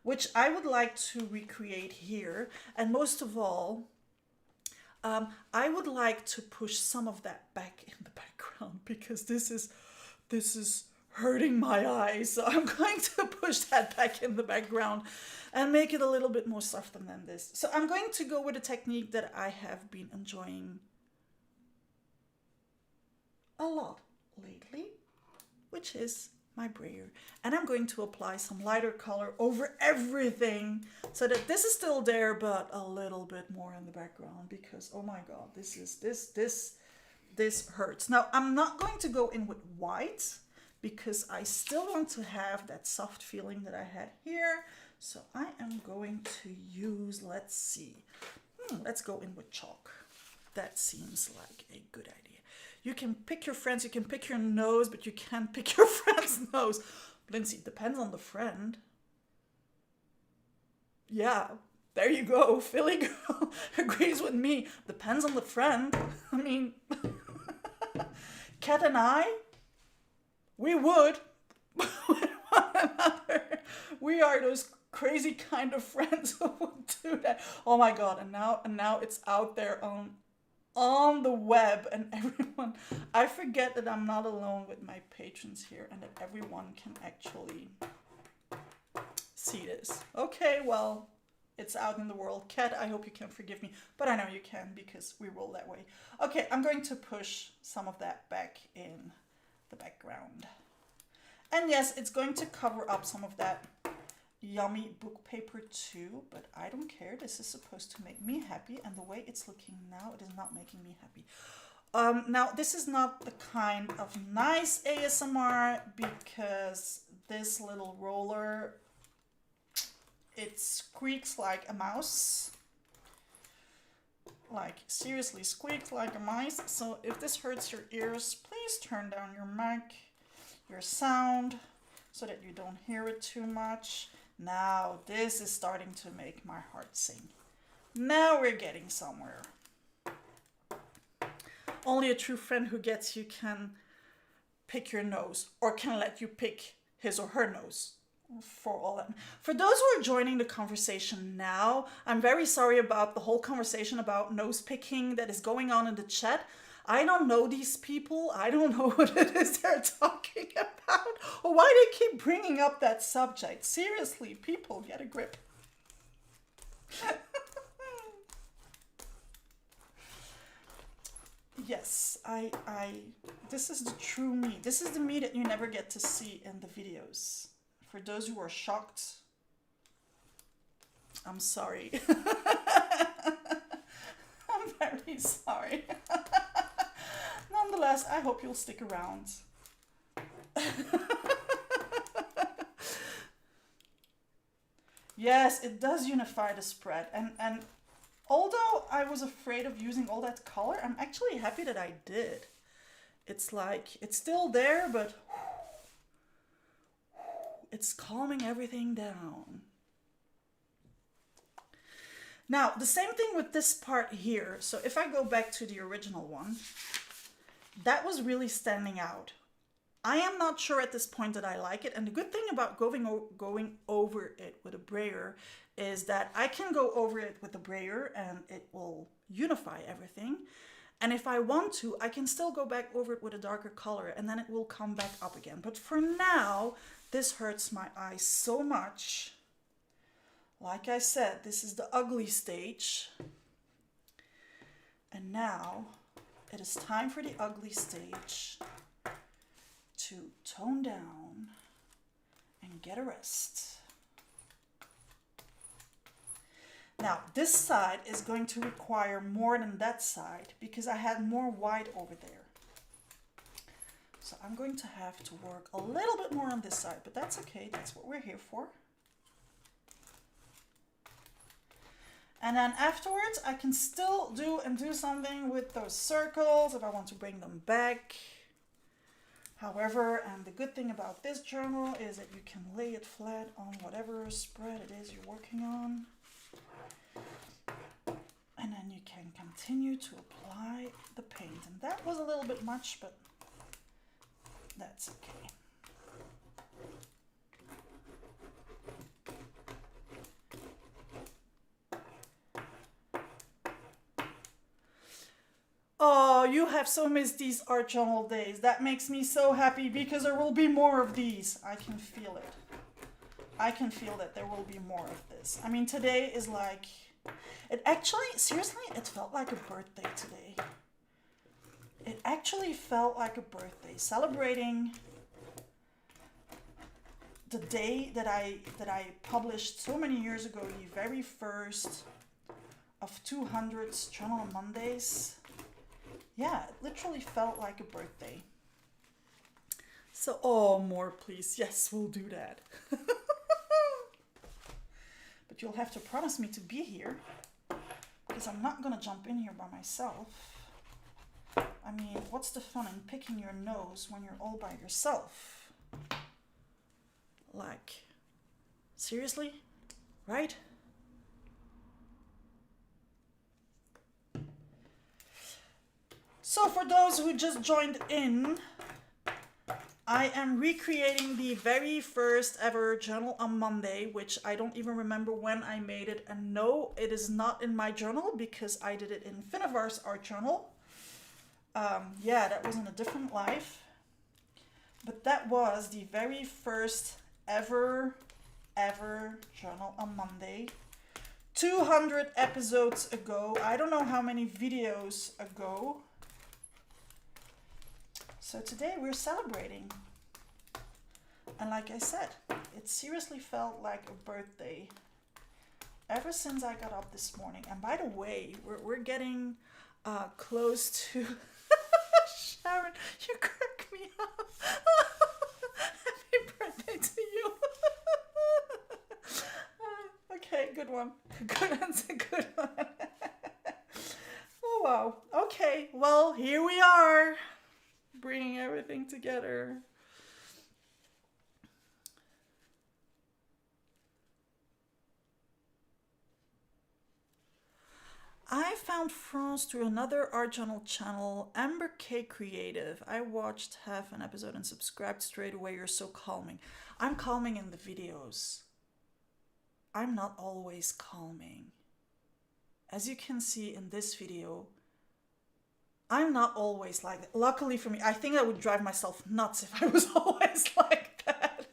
Speaker 1: which I would like to recreate here. And most of all, I would like to push some of that back in the background because this is hurting my eyes. So I'm going to push that back in the background and make it a little bit more softer than this. So I'm going to go with a technique that I have been enjoying a lot lately, which is my brayer. And I'm going to apply some lighter color over everything so that this is still there, but a little bit more in the background because, oh my God, this hurts. Now, I'm not going to go in with white because I still want to have that soft feeling that I had here. So I am going to use, let's see, let's go in with chalk. That seems like a good idea. You can pick your friends, you can pick your nose, but you can't pick your friend's nose. Lindsay, it depends on the friend. Yeah, there you go. Philly girl agrees with me. Depends on the friend. I mean, Kat and I, we would with one another. We are those crazy kind of friends who would do that. Oh my God! And now it's out there on the web, and everyone. I forget that I'm not alone with my patrons here, and that everyone can actually see this. Okay, well, it's out in the world. Kat, I hope you can forgive me, but I know you can because we roll that way. Okay, I'm going to push some of that back in the background. And yes, it's going to cover up some of that yummy book paper too, but I don't care. This is supposed to make me happy, and the way it's looking now, it is not making me happy. Now, this is not the kind of nice ASMR because this little roller, it squeaks like a mouse. Like, seriously, squeaks like a mouse. So if this hurts your ears, please turn down your mic, your sound, so that you don't hear it too much. Now, this is starting to make my heart sing. Now we're getting somewhere. Only a true friend who gets you can pick your nose, or can let you pick his or her nose. For all that. For those who are joining the conversation now, I'm very sorry about the whole conversation about nose picking that is going on in the chat. I don't know these people. I don't know what it is they're talking about, or why they keep bringing up that subject. Seriously, people, get a grip. Yes, this is the true me. This is the me that you never get to see in the videos. For those who are shocked, I'm sorry. I'm very sorry. Nonetheless, I hope you'll stick around. Yes, it does unify the spread. And although I was afraid of using all that color, I'm actually happy that I did. It's like, it's still there, but it's calming everything down. Now, the same thing with this part here. So if I go back to the original one, that was really standing out. I am not sure at this point that I like it. And the good thing about going over it with a brayer is that I can go over it with the brayer and it will unify everything. And if I want to, I can still go back over it with a darker color and then it will come back up again. But for now, this hurts my eyes so much. Like I said, this is the ugly stage. And now it is time for the ugly stage to tone down and get a rest. Now, this side is going to require more than that side because I had more white over there. So I'm going to have to work a little bit more on this side, but that's okay. That's what we're here for. And then afterwards, I can still do something with those circles if I want to bring them back. However, and the good thing about this journal is that you can lay it flat on whatever spread it is you're working on. And then you can continue to apply the paint. And that was a little bit much, but that's okay. Oh, you have so missed these art journal days. That makes me so happy because there will be more of these. I can feel it. I can feel that there will be more of this. I mean, today is like, it actually, seriously, it felt like a birthday today. It actually felt like a birthday, celebrating the day that I published so many years ago, the very first of 200 Journal on Mondays. Yeah, it literally felt like a birthday. So, oh, more please. Yes, we'll do that. But you'll have to promise me to be here because I'm not going to jump in here by myself. I mean, what's the fun in picking your nose when you're all by yourself? Like, seriously? Right? So for those who just joined in, I am recreating the very first ever journal on Monday, which I don't even remember when I made it. And no, it is not in my journal because I did it in Finalizing's art journal. Yeah, that was in a different life. But that was the very first ever journal on Monday. 200 episodes ago. I don't know how many videos ago. So today we're celebrating. And like I said, it seriously felt like a birthday ever since I got up this morning. And by the way, we're getting close to Sharon, you crack me up. Happy birthday to you. Okay, good one. That's a good one. Oh, wow. Okay, well, here we are, bringing everything together. I found France through another art channel, Amber K Creative. I watched half an episode and subscribed straight away. You're so calming. I'm calming in the videos. I'm not always calming. As you can see in this video, I'm not always like that. Luckily for me, I think I would drive myself nuts if I was always like that.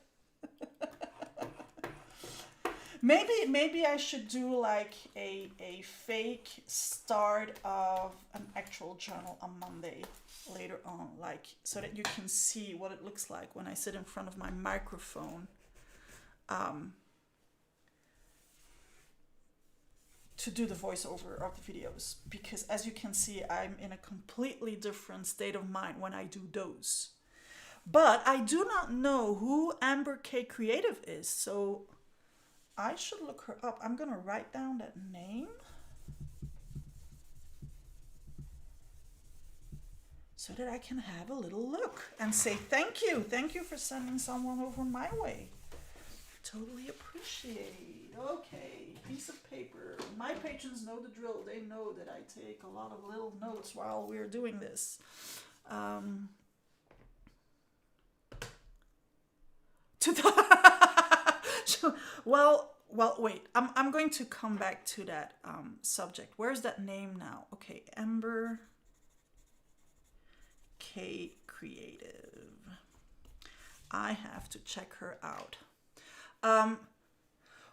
Speaker 1: Maybe I should do like a fake start of an actual journal on Monday later on, like so that you can see what it looks like when I sit in front of my microphone. To do the voiceover of the videos, because as you can see, I'm in a completely different state of mind when I do those. But I do not know who Amber K Creative is, so I should look her up. I'm gonna write down that name so that I can have a little look and say thank you. Thank you for sending someone over my way. Totally appreciate. Okay, piece of paper. My patrons know the drill. They know that I take a lot of little notes while we're doing this. Well, wait. I'm going to come back to that subject. Where's that name now? Okay, Amber K Creative. I have to check her out.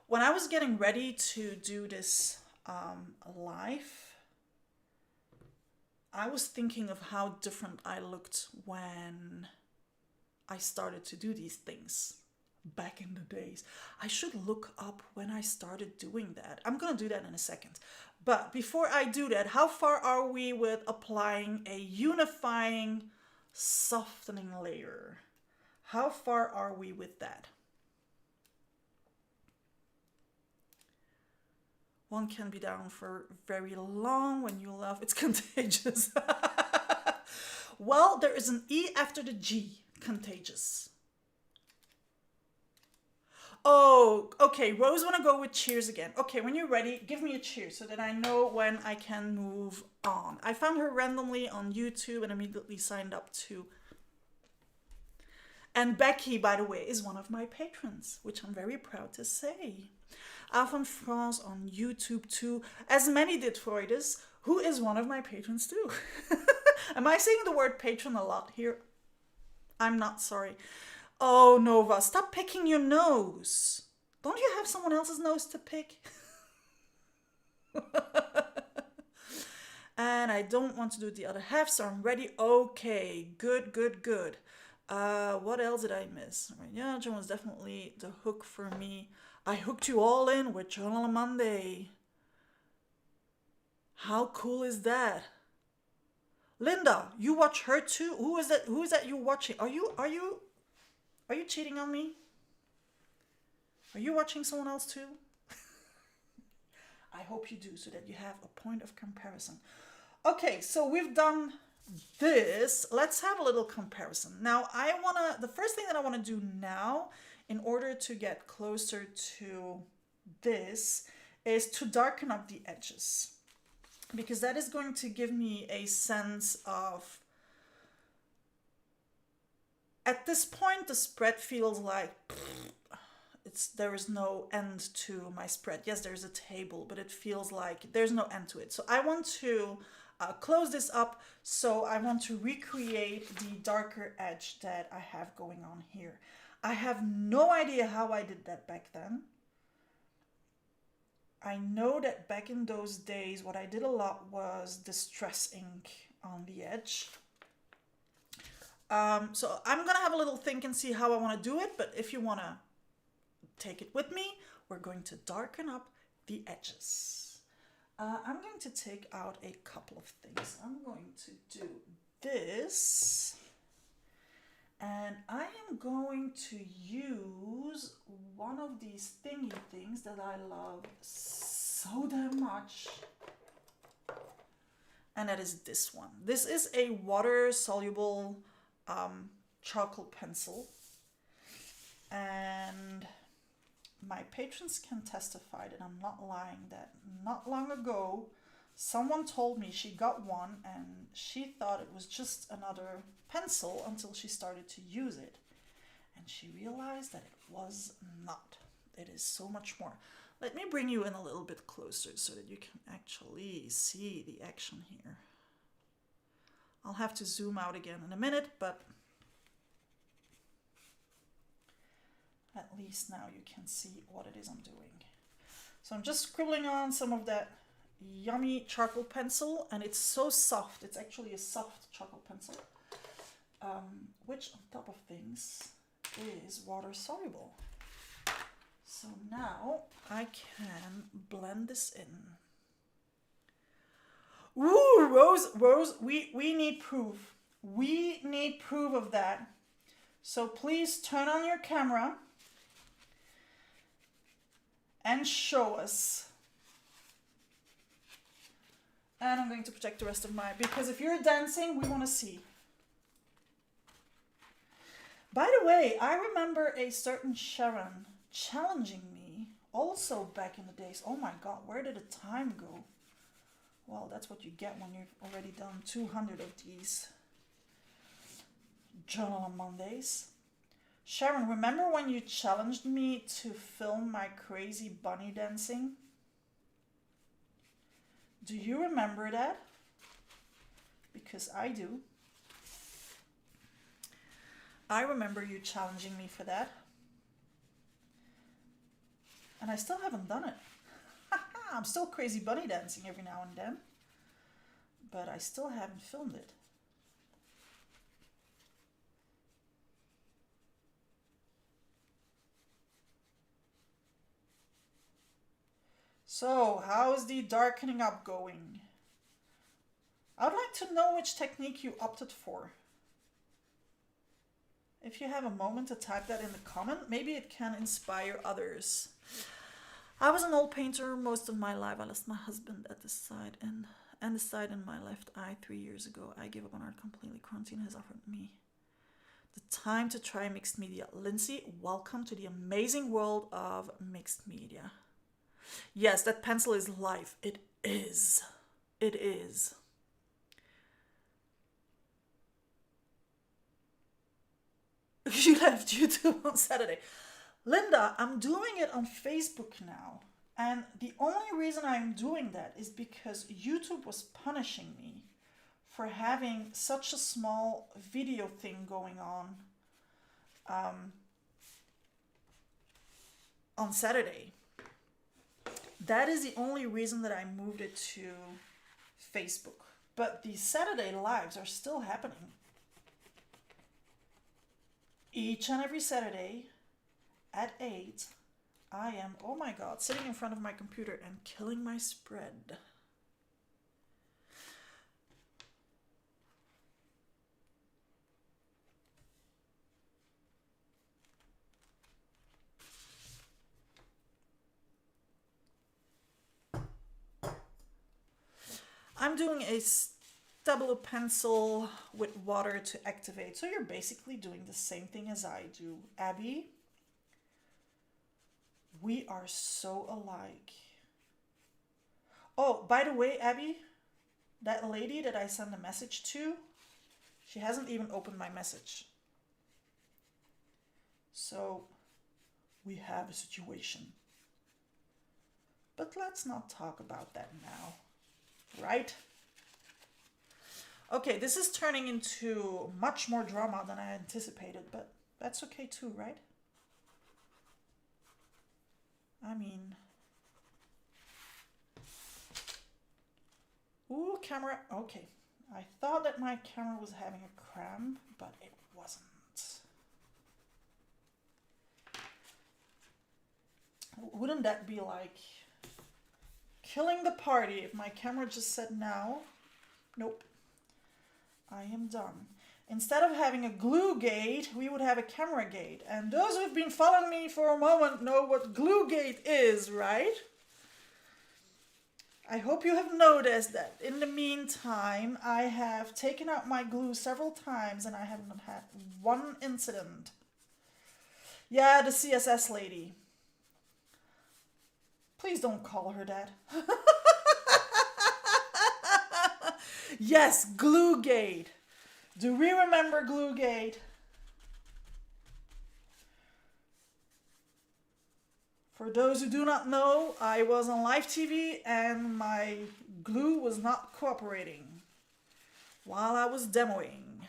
Speaker 1: When I was getting ready to do this live, I was thinking of how different I looked when I started to do these things back in the days. I should look up when I started doing that. I'm gonna do that in a second. But before I do that, how far are we with applying a unifying softening layer? How far are we with that? One can be down for very long when you laugh. It's contagious. Well, there is an E after the G. Contagious. Oh, okay. Rose want to go with cheers again. Okay, when you're ready, give me a cheer so that I know when I can move on. I found her randomly on YouTube and immediately signed up to. And Becky, by the way, is one of my patrons, which I'm very proud to say. I found France on YouTube too, as many did Freudis, who is one of my patrons too. Am I saying the word patron a lot here? I'm not sorry. Oh, Nova, stop picking your nose. Don't you have someone else's nose to pick? And I don't want to do the other half, so I'm ready. Okay, good. What else did I miss? Yeah, John was definitely the hook for me. I hooked you all in with Journal on Monday. How cool is that? Linda, you watch her too? Who is that you watching? Are you cheating on me? Are you watching someone else too? I hope you do so that you have a point of comparison. Okay, so we've done this. Let's have a little comparison. Now, the first thing that I want to do now in order to get closer to this is to darken up the edges, because that is going to give me a sense of, at this point, the spread feels like there is no end to my spread. Yes, there's a table, but it feels like there's no end to it. So I want to close this up. So I want to recreate the darker edge that I have going on here. I have no idea how I did that back then. I know that back in those days, what I did a lot was distress ink on the edge. So I'm gonna have a little think and see how I want to do it, but if you want to take it with me, we're going to darken up the edges. I'm going to take out a couple of things. I'm going to do this. And I am going to use one of these thingy things that I love so damn much. And that is this one. This is a water-soluble charcoal pencil. And my patrons can testify that I'm not lying, that not long ago, someone told me she got one and she thought it was just another pencil until she started to use it. And she realized that it was not. It is so much more. Let me bring you in a little bit closer so that you can actually see the action here. I'll have to zoom out again in a minute, but at least now you can see what it is I'm doing. So I'm just scribbling on some of that yummy charcoal pencil, and it's so soft. It's actually a soft charcoal pencil, which on top of things is water soluble. So now I can blend this in. Ooh, Rose, we need proof. We need proof of that. So please turn on your camera and show us. And I'm going to protect the rest of my, because if you're dancing, we want to see. By the way, I remember a certain Sharon challenging me also back in the days. Oh my God, where did the time go? Well, that's what you get when you've already done 200 of these Journal on Mondays. Sharon, remember when you challenged me to film my crazy bunny dancing? Do you remember that? Because I do. I remember you challenging me for that. And I still haven't done it. I'm still crazy bunny dancing every now and then. But I still haven't filmed it. So, how's the darkening up going? I would like to know which technique you opted for. If you have a moment to type that in the comment, maybe it can inspire others. I was an old painter most of my life. I lost my husband at the side and the side in my left eye 3 years ago. I gave up on art completely. Quarantine has offered me the time to try mixed media. Lindsay, welcome to the amazing world of mixed media. Yes, that pencil is life. It is. It is. You left YouTube on Saturday. Linda, I'm doing it on Facebook now. And the only reason I'm doing that is because YouTube was punishing me for having such a small video thing going on Saturday. That is the only reason that I moved it to Facebook. But the Saturday lives are still happening. Each and every Saturday at 8, I am, oh my God, sitting in front of my computer and killing my spread. I'm doing a Stabilo pencil with water to activate. So you're basically doing the same thing as I do. Abby, we are so alike. Oh, by the way, Abby, that lady that I sent a message to, she hasn't even opened my message. So we have a situation. But let's not talk about that now, right? Okay, this is turning into much more drama than I anticipated, but that's okay too, right? I mean, ooh, camera, okay. I thought that my camera was having a cramp, but it wasn't. Wouldn't that be like killing the party if my camera just said no? Nope. I am done. Instead of having a glue gate, we would have a camera gate. And those who've been following me for a moment know what glue gate is, right? I hope you have noticed that in the meantime, I have taken out my glue several times and I have not had one incident. Yeah, the CSS lady. Please don't call her that. Yes, Gluegate. Do we remember Gluegate? For those who do not know, I was on live TV and my glue was not cooperating while I was demoing.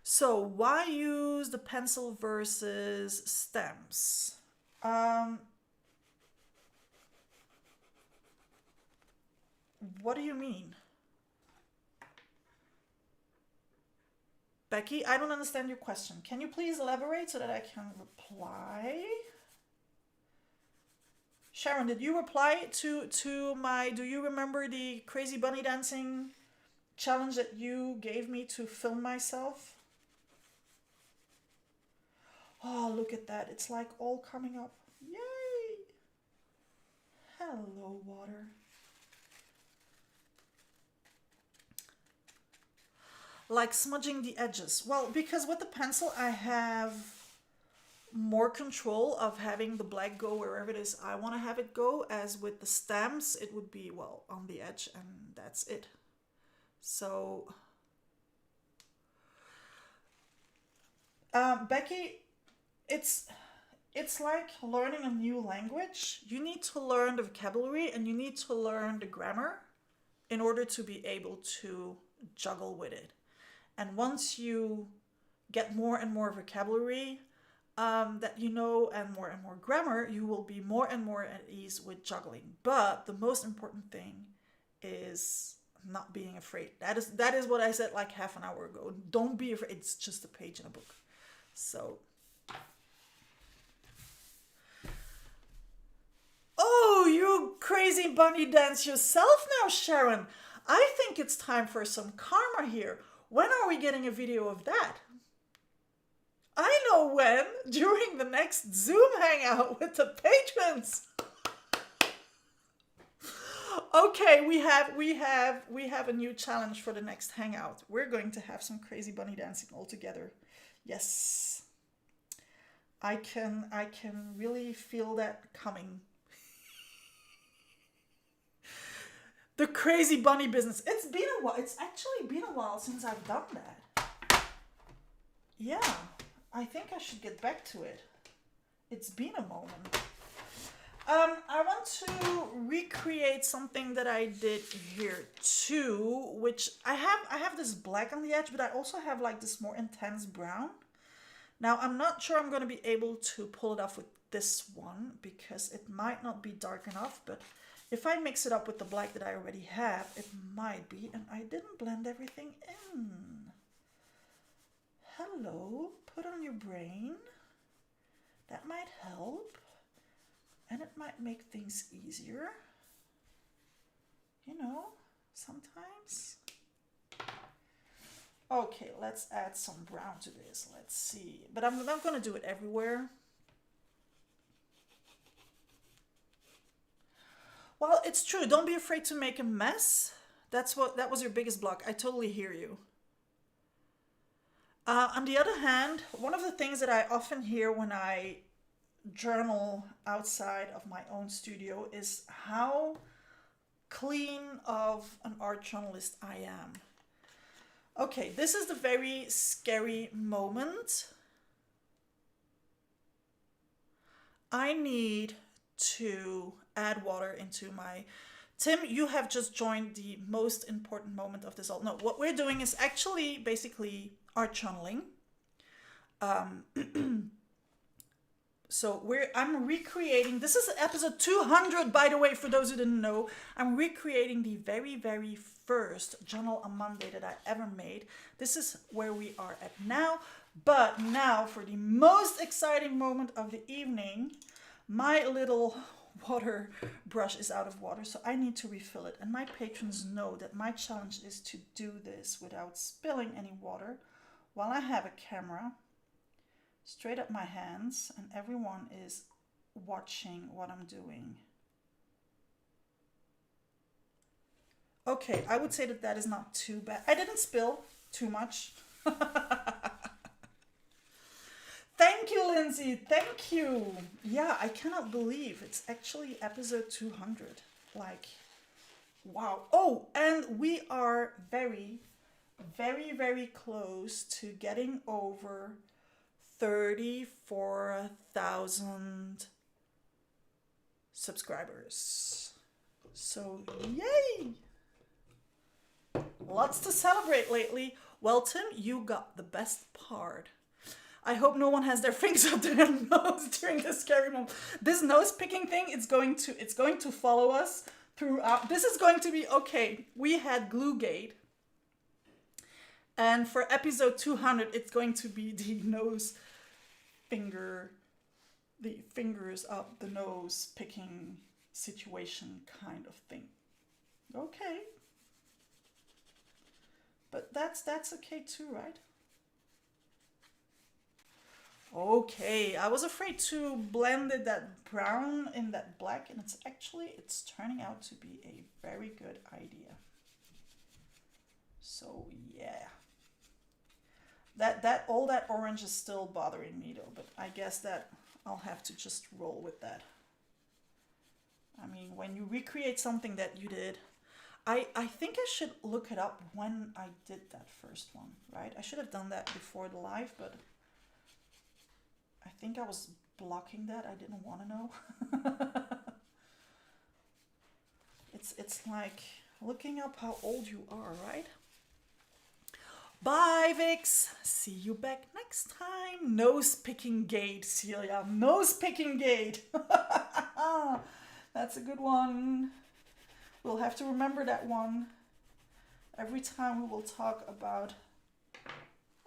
Speaker 1: So why use the pencil versus stems? What do you mean? Becky, I don't understand your question. Can you please elaborate so that I can reply? Sharon, did you reply to my, do you remember the crazy bunny dancing challenge that you gave me to film myself? Oh, look at that. It's like all coming up. Yay! Hello, water. Like smudging the edges. Well, because with the pencil, I have more control of having the black go wherever it is I want to have it go, as with the stamps, it would be, well, on the edge and that's it. So, Becky, it's like learning a new language. You need to learn the vocabulary and you need to learn the grammar in order to be able to juggle with it. And once you get more and more vocabulary that you know and more grammar, you will be more and more at ease with juggling. But the most important thing is not being afraid. That is what I said like half an hour ago. Don't be afraid. It's just a page in a book. So. Oh, you crazy bunny dance yourself now, Sharon. I think it's time for some karma here. When are we getting a video of that? I know when, during the next Zoom hangout with the patrons. Okay, we have a new challenge for the next hangout. We're going to have some crazy bunny dancing all together. Yes. I can really feel that coming. The crazy bunny business. It's been a while. It's actually been a while since I've done that. Yeah, I think I should get back to it. It's been a moment. I want to recreate something that I did here too, which I have this black on the edge, but I also have like this more intense brown. Now, I'm not sure I'm going to be able to pull it off with this one because it might not be dark enough, but if I mix it up with the black that I already have, it might be, and I didn't blend everything in. Hello, put on your brain. That might help, and it might make things easier. You know, sometimes. Okay, let's add some brown to this. Let's see, but I'm not going to do it everywhere. Well, it's true. Don't be afraid to make a mess. That was your biggest block. I totally hear you. On the other hand, one of the things that I often hear when I journal outside of my own studio is how clean of an art journalist I am. Okay, this is the very scary moment. I need to add water into my... Tim, you have just joined the most important moment of this all. No, what we're doing is actually basically art channeling. So I'm recreating, this is episode 200, by the way, for those who didn't know. I'm recreating the very, very first Journal on Monday that I ever made. This is where we are at now. But now for the most exciting moment of the evening, my little water brush is out of water, so I need to refill it. And my patrons know that my challenge is to do this without spilling any water while I have a camera straight up my hands and everyone is watching what I'm doing. Okay, I would say that that is not too bad. I didn't spill too much. Thank you, Lindsay. Thank you. Yeah, I cannot believe it's actually episode 200. Like, wow. Oh, and we are very, very, very close to getting over 34,000 subscribers. So, yay! Lots to celebrate lately. Well, Tim, you got the best part. I hope no one has their fingers up their nose during this scary moment. This nose picking thing, it's going to follow us throughout. This is going to be okay. We had Gluegate, and for episode 200, it's going to be the fingers up the nose picking situation kind of thing. Okay, but that's okay too, right? Okay, I was afraid to blend that brown in that black, and it's turning out to be a very good idea. So yeah, all that orange is still bothering me though, but I guess that I'll have to just roll with that. I mean, when you recreate something that you did, I think I should look it up when I did that first one, right? I should have done that before the live, but I think I was blocking that. I didn't want to know. It's like looking up how old you are, right? Bye, Vix. See you back next time. Nose picking gate, Celia. Nose picking gate. That's a good one. We'll have to remember that one every time we will talk about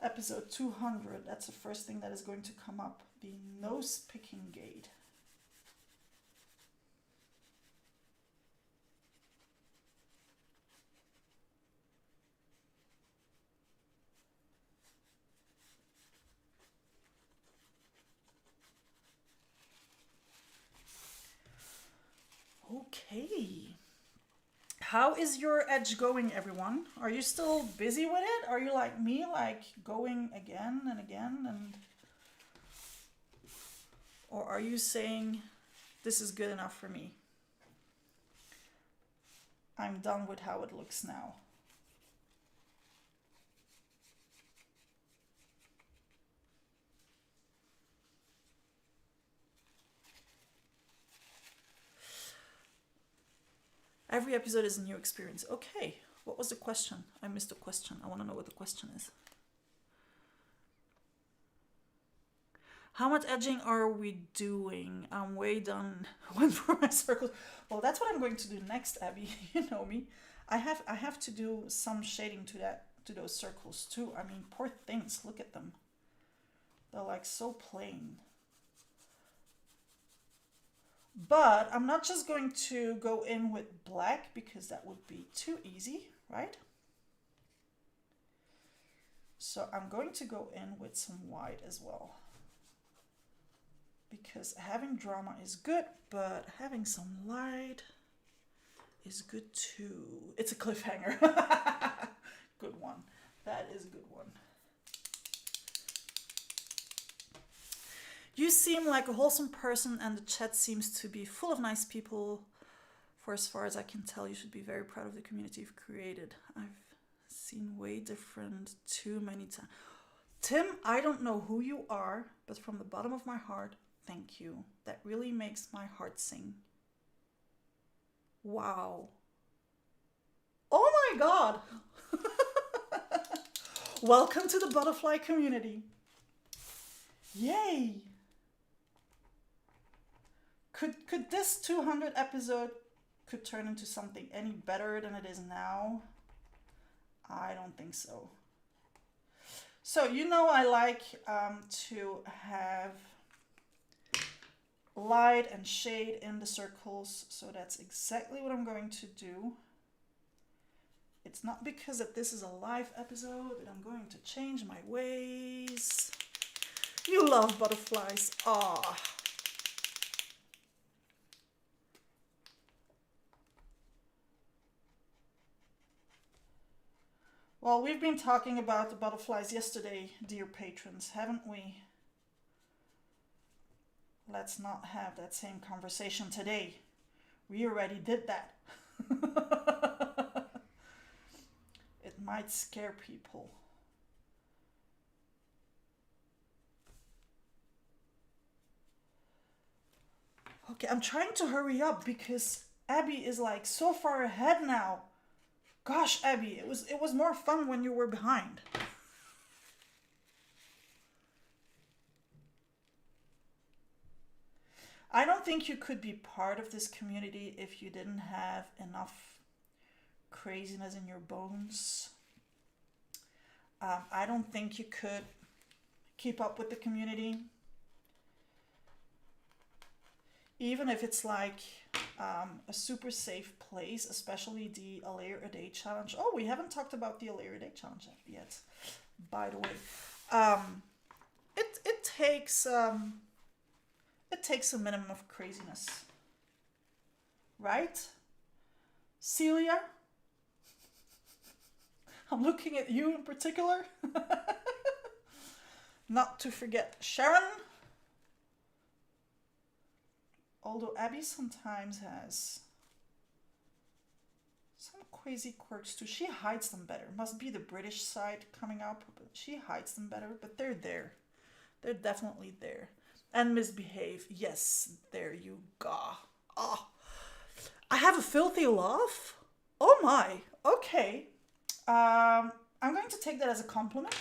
Speaker 1: episode 200. That's the first thing that is going to come up. The nose picking gate. Okay. How is your edge going, everyone? Are you still busy with it? Are you like me, like going again and again and... Or are you saying, this is good enough for me? I'm done with how it looks now. Every episode is a new experience. Okay, what was the question? I missed the question. I want to know what the question is. How much edging are we doing? I'm way done. Went for my circles. Well, that's what I'm going to do next, Abby. You know me. I have to do some shading to those circles too. I mean, poor things. Look at them. They're like so plain. But I'm not just going to go in with black because that would be too easy, right? So I'm going to go in with some white as well. Because having drama is good, but having some light is good too. It's a cliffhanger. Good one. That is a good one. You seem like a wholesome person and the chat seems to be full of nice people. For as far as I can tell, you should be very proud of the community you've created. I've seen way different too many times. Tim, I don't know who you are, but from the bottom of my heart, thank you. That really makes my heart sing. Wow. Oh my God. Welcome to the butterfly community. Yay. Could this 200 episode could turn into something any better than it is now? I don't think so. So, you know, I like to have light and shade in the circles. So that's exactly what I'm going to do. It's not because that this is a live episode that I'm going to change my ways. You love butterflies. Ah. Well, we've been talking about the butterflies yesterday, dear patrons, haven't we? Let's not have that same conversation today. We already did that. It might scare people. Okay, I'm trying to hurry up because Abby is like so far ahead now. Gosh, Abby, it was more fun when you were behind. I don't think you could be part of this community if you didn't have enough craziness in your bones. I don't think you could keep up with the community. Even if it's like a super safe place, especially the a layer a day challenge. Oh, we haven't talked about the a layer a day challenge yet, by the way. It takes a minimum of craziness, right? Celia, I'm looking at you in particular. Not to forget Sharon. Although Abby sometimes has some crazy quirks too. She hides them better. Must be the British side coming up, but she hides them better. But they're there. They're definitely there. And misbehave. Yes, there you go. Oh, I have a filthy laugh. Oh my. Okay. I'm going to take that as a compliment.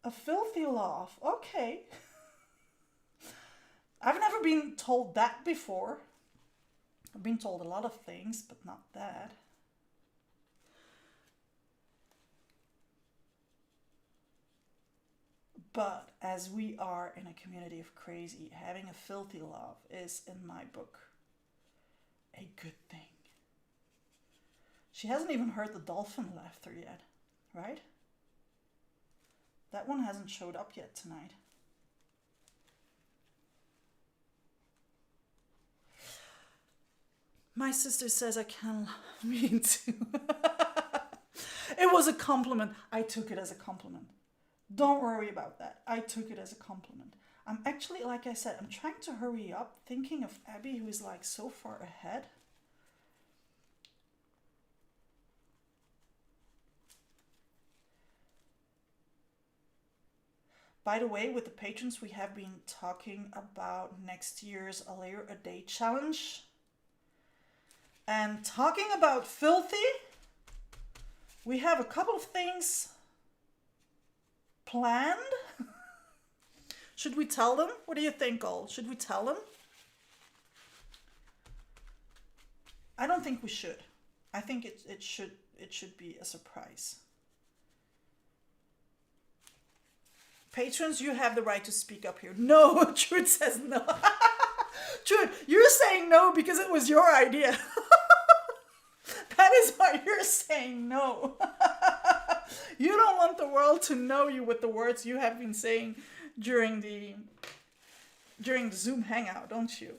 Speaker 1: A filthy laugh. Okay. I've never been told that before. I've been told a lot of things, but not that. But as we are in a community of crazy, having a filthy laugh is, in my book, a good thing. She hasn't even heard the dolphin laughter yet, right? That one hasn't showed up yet tonight. My sister says I can. Me too. It was a compliment. I took it as a compliment. Don't worry about that. I took it as a compliment. I'm actually, like I said, I'm trying to hurry up, thinking of Abby, who is like so far ahead. By the way, with the patrons, we have been talking about next year's A Layer a Day challenge. And talking about filthy, we have a couple of things planned. Should we tell them? What do you think, all? Should we tell them? I don't think we should. I think it should be a surprise. Patrons, you have the right to speak up here. No, Truth says no. Truth, you're saying no because it was your idea. That is why you're saying no. You don't want the world to know you with the words you have been saying during the Zoom hangout, don't you?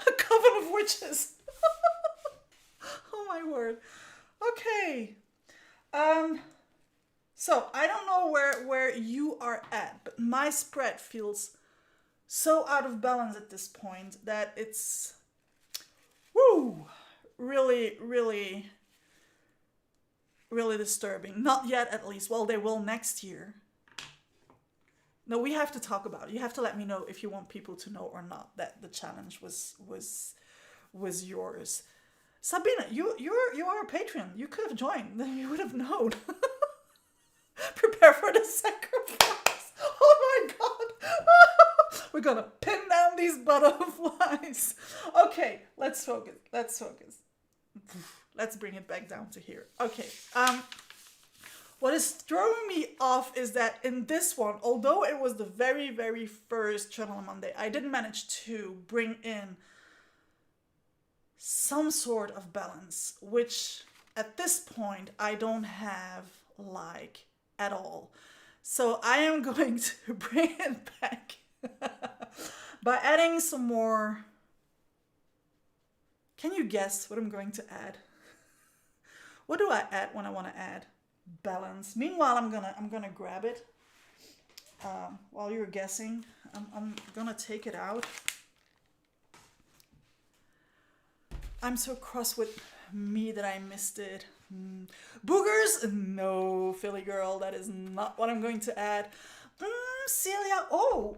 Speaker 1: A coven of witches. Oh my word. Okay. So I don't know where you are at, but my spread feels so out of balance at this point that it's really, really, really disturbing. Not yet, at least. Well, they will next year. No, we have to talk about it. You have to let me know if you want people to know or not that the challenge was yours. Sabina, you are a patron. You could have joined. Then you would have known. Prepare for the sacrifice. Oh my god. We're gonna pin down these butterflies. Okay, let's focus. let's bring it back down to here. Okay. What is throwing me off is that in this one, although it was the very, very first Journal Monday, I did manage to bring in some sort of balance, which at this point I don't have like at all. So I am going to bring it back by adding some more. Can you guess what I'm going to add? What do I add when I want to add balance? Meanwhile, I'm gonna grab it. While you're guessing, I'm gonna take it out. I'm so cross with me that I missed it. Boogers? No, Philly girl, that is not what I'm going to add. Celia, oh,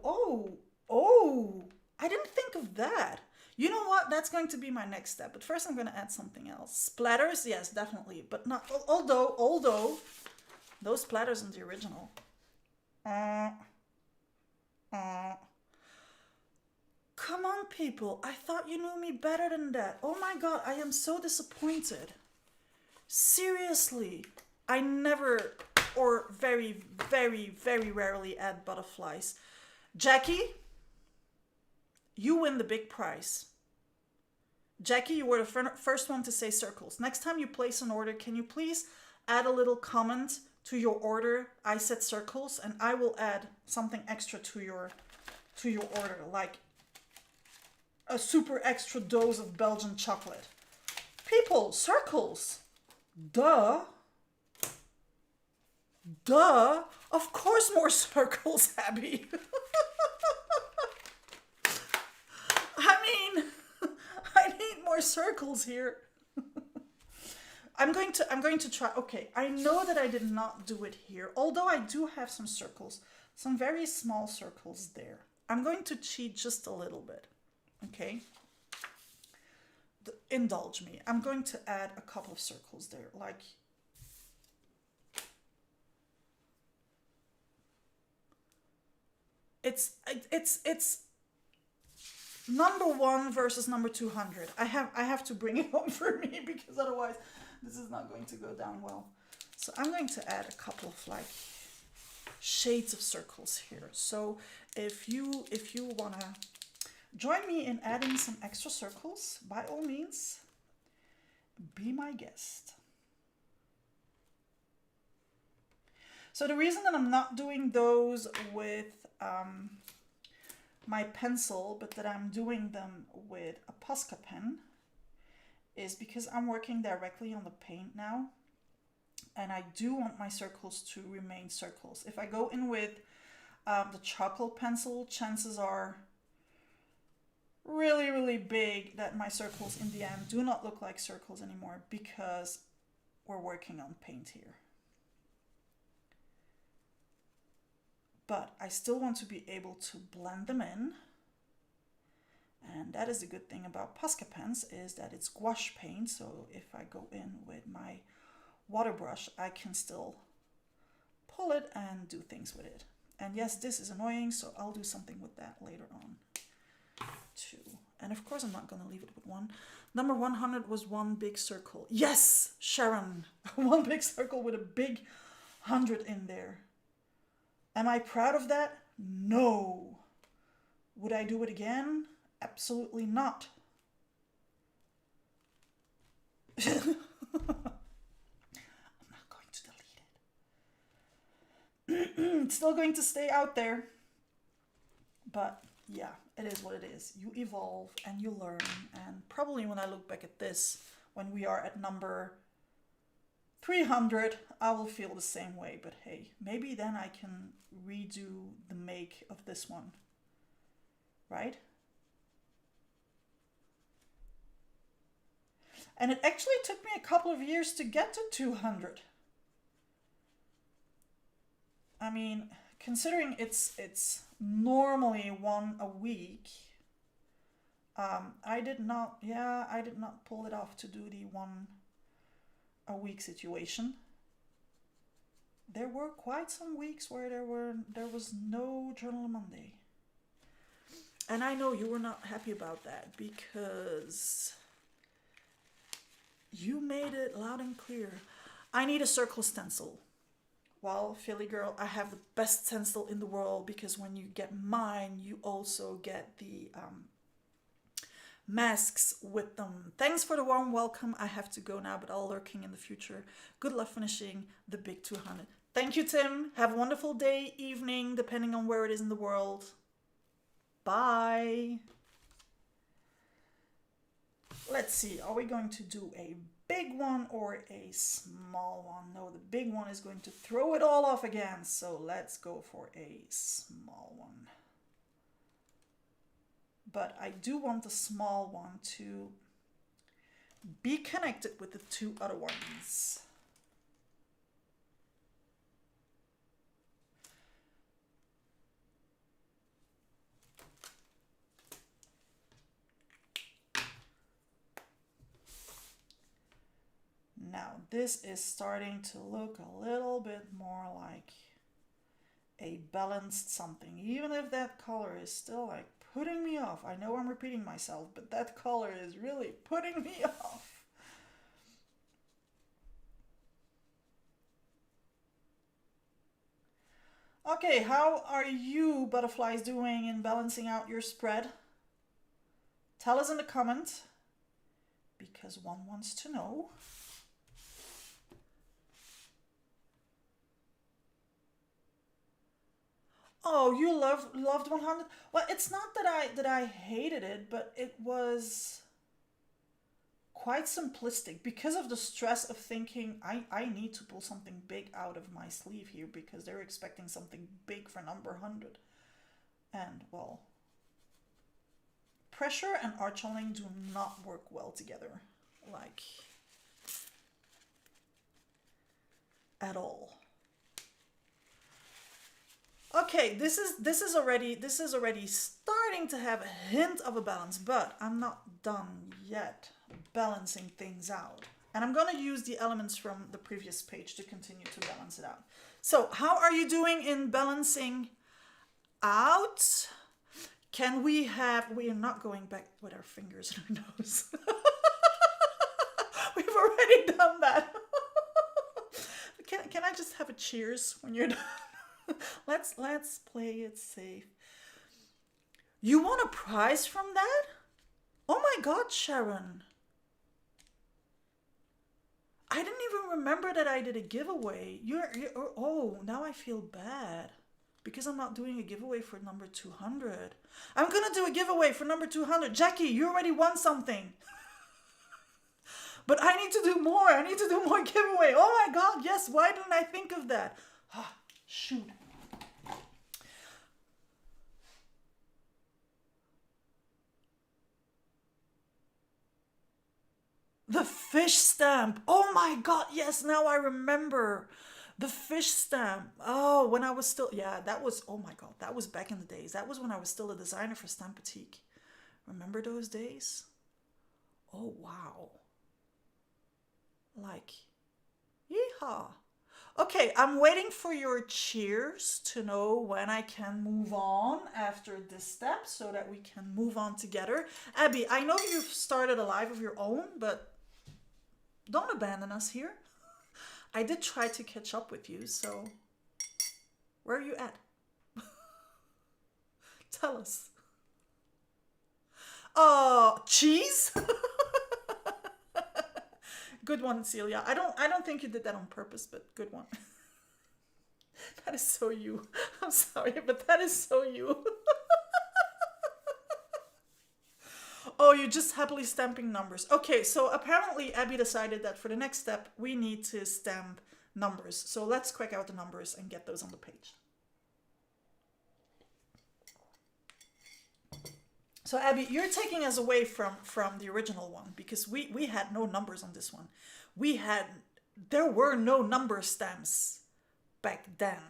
Speaker 1: I didn't think of that. You know what? That's going to be my next step. But first I'm going to add something else. Splatters? Yes, definitely. But not, although, those splatters in the original. Come on, people. I thought you knew me better than that. Oh my god, I am so disappointed. Seriously. I never, or very, very, very rarely add butterflies. Jackie, you win the big prize. Jackie, you were the first one to say circles. Next time you place an order, can you please add a little comment to your order? I said circles, and I will add something extra to your order, like a super extra dose of Belgian chocolate. People, circles. Duh. Of course more circles, Abby. I need more circles here. I'm going to try. Okay, I know that I did not do it here, although I do have some circles, some very small circles there. I'm going to cheat just a little bit. Okay. Indulge me. I'm going to add a couple of circles there, like it's number 1 versus number 200. I have to bring it home for me, because otherwise this is not going to go down well. So I'm going to add a couple of like shades of circles here. So if you want to join me in adding some extra circles, by all means, be my guest. So the reason that I'm not doing those with my pencil, but that I'm doing them with a Posca pen, is because I'm working directly on the paint now, and I do want my circles to remain circles. If I go in with the charcoal pencil, chances are really, really big that my circles in the end do not look like circles anymore, because we're working on paint here. But I still want to be able to blend them in. And that is the good thing about Posca pens, is that it's gouache paint. So if I go in with my water brush, I can still pull it and do things with it. And yes, this is annoying, so I'll do something with that later on too. And of course I'm not going to leave it with one. Number 100 was one big circle. Yes, Sharon, one big circle with a big 100 in there. Am I proud of that? No. Would I do it again? Absolutely not. I'm not going to delete it. It's still going to stay out there. But yeah, it is what it is. You evolve and you learn. And probably when I look back at this, when we are at number 300, I will feel the same way. But hey, maybe then I can redo the make of this one. Right? And it actually took me a couple of years to get to 200. I mean, considering it's normally one a week, I did not pull it off to do the one a week situation. There were quite some weeks where there was no Journal Monday. And I know you were not happy about that, because You made it loud and clear. I need a circle stencil. Well, Philly girl, I have the best stencil in the world because when you get mine, you also get the masks with them. Thanks for the warm welcome. I have to go now, but I'll lurking in the future. Good luck finishing the big 200. Thank you, Tim. Have a wonderful day, evening, depending on where it is in the world. Bye. Let's see, are we going to do a big one or a small one? No, the big one is going to throw it all off again. So let's go for a small one. But I do want the small one to be connected with the two other ones. Now this is starting to look a little bit more like a balanced something, even if that color is still like putting me off. I know I'm repeating myself, but that color is really putting me off. Okay, how are you butterflies doing in balancing out your spread? Tell us in the comment, because one wants to know. Oh, you loved 100? Well, it's not that I hated it, but it was quite simplistic because of the stress of thinking I need to pull something big out of my sleeve here because they're expecting something big for number 100. And well, pressure and art channeling do not work well together, like at all. Okay, this is already starting to have a hint of a balance, but I'm not done yet balancing things out. And I'm going to use the elements from the previous page to continue to balance it out. So, how are you doing in balancing out? Can we are not going back with our fingers in our nose. We've already done that. Can I just have a cheers when you're done? Let's play it safe. You want a prize from that? Oh my God, Sharon. I didn't even remember that I did a giveaway. Oh, now I feel bad because I'm not doing a giveaway for number 200. I'm gonna do a giveaway for number 200. Jackie, you already won something. But I need to do more. I need to do more giveaway. Oh my God, yes. Why didn't I think of that? Ah, shoot. The fish stamp. Oh my God, yes, now I remember. The fish stamp. Oh, when I was still, yeah, that was, oh my God, that was back in the days. That was when I was still a designer for Stampatique. Remember those days? Oh, wow. Like, yeehaw. Okay, I'm waiting for your cheers to know when I can move on after this step so that we can move on together. Abby, I know you've started a life of your own, but don't abandon us here. I did try to catch up with you, so where are you at? Tell us. Oh, cheese? Good one, Celia. I don't think you did that on purpose, but good one. That is so you. I'm sorry, but that is so you. Oh, you're just happily stamping numbers. Okay, so apparently Abby decided that for the next step, we need to stamp numbers. So let's crack out the numbers and get those on the page. So Abby, you're taking us away from the original one because we had no numbers on this one. There were no number stamps back then.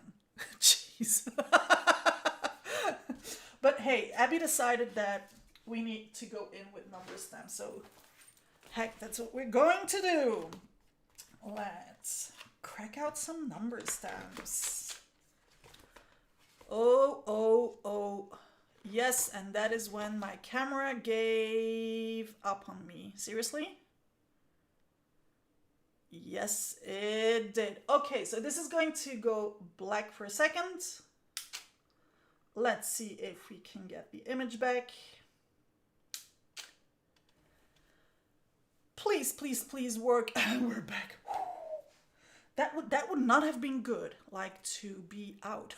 Speaker 1: Jeez. But hey, Abby decided that we need to go in with number stamps. So heck, that's what we're going to do. Let's crack out some number stamps. Oh. Yes, and that is when my camera gave up on me. Seriously? Yes, it did. Okay, so this is going to go black for a second. Let's see if we can get the image back. Please, please, please work. We're back. That would not have been good, like to be out.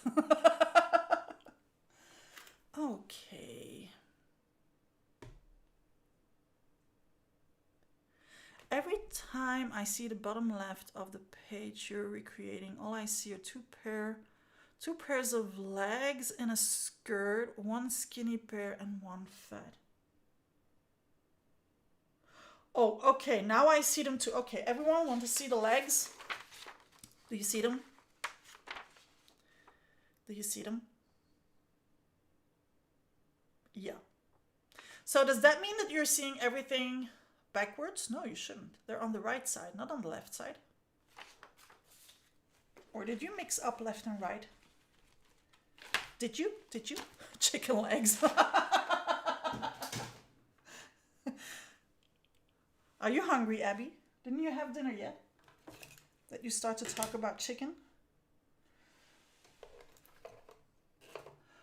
Speaker 1: Okay. Every time I see the bottom left of the page you're recreating, all I see are two pairs of legs in a skirt, one skinny pair and one fat. Oh, okay, now I see them too. Okay, everyone want to see the legs? Do you see them? Do you see them? Yeah. So does that mean that you're seeing everything backwards? No, you shouldn't. They're on the right side, not on the left side. Or did you mix up left and right? Did you? Did you? Chicken legs. Are you hungry, Abby? Didn't you have dinner yet? That you start to talk about chicken?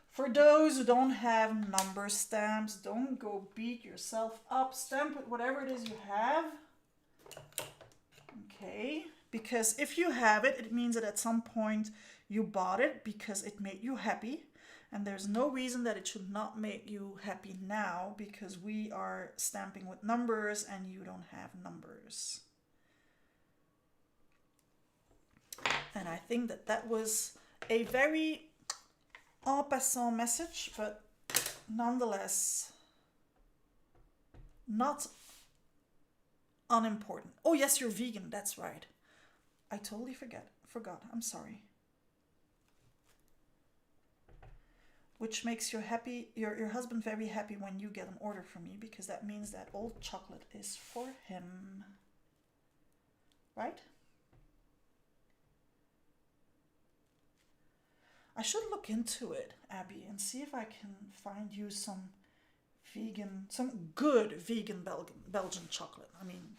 Speaker 1: For those who don't have number stamps, don't go beat yourself up. Stamp with whatever it is you have. Okay, because if you have it, it means that at some point you bought it because it made you happy. And there's no reason that it should not make you happy now because we are stamping with numbers and you don't have numbers. And I think that that was a very en passant message, but nonetheless not unimportant. Oh yes, you're vegan, that's right. I totally forgot. I'm sorry. Which makes your husband very happy when you get an order from me, because that means that old chocolate is for him. Right? I should look into it, Abby, and see if I can find you some good vegan Belgian chocolate. I mean,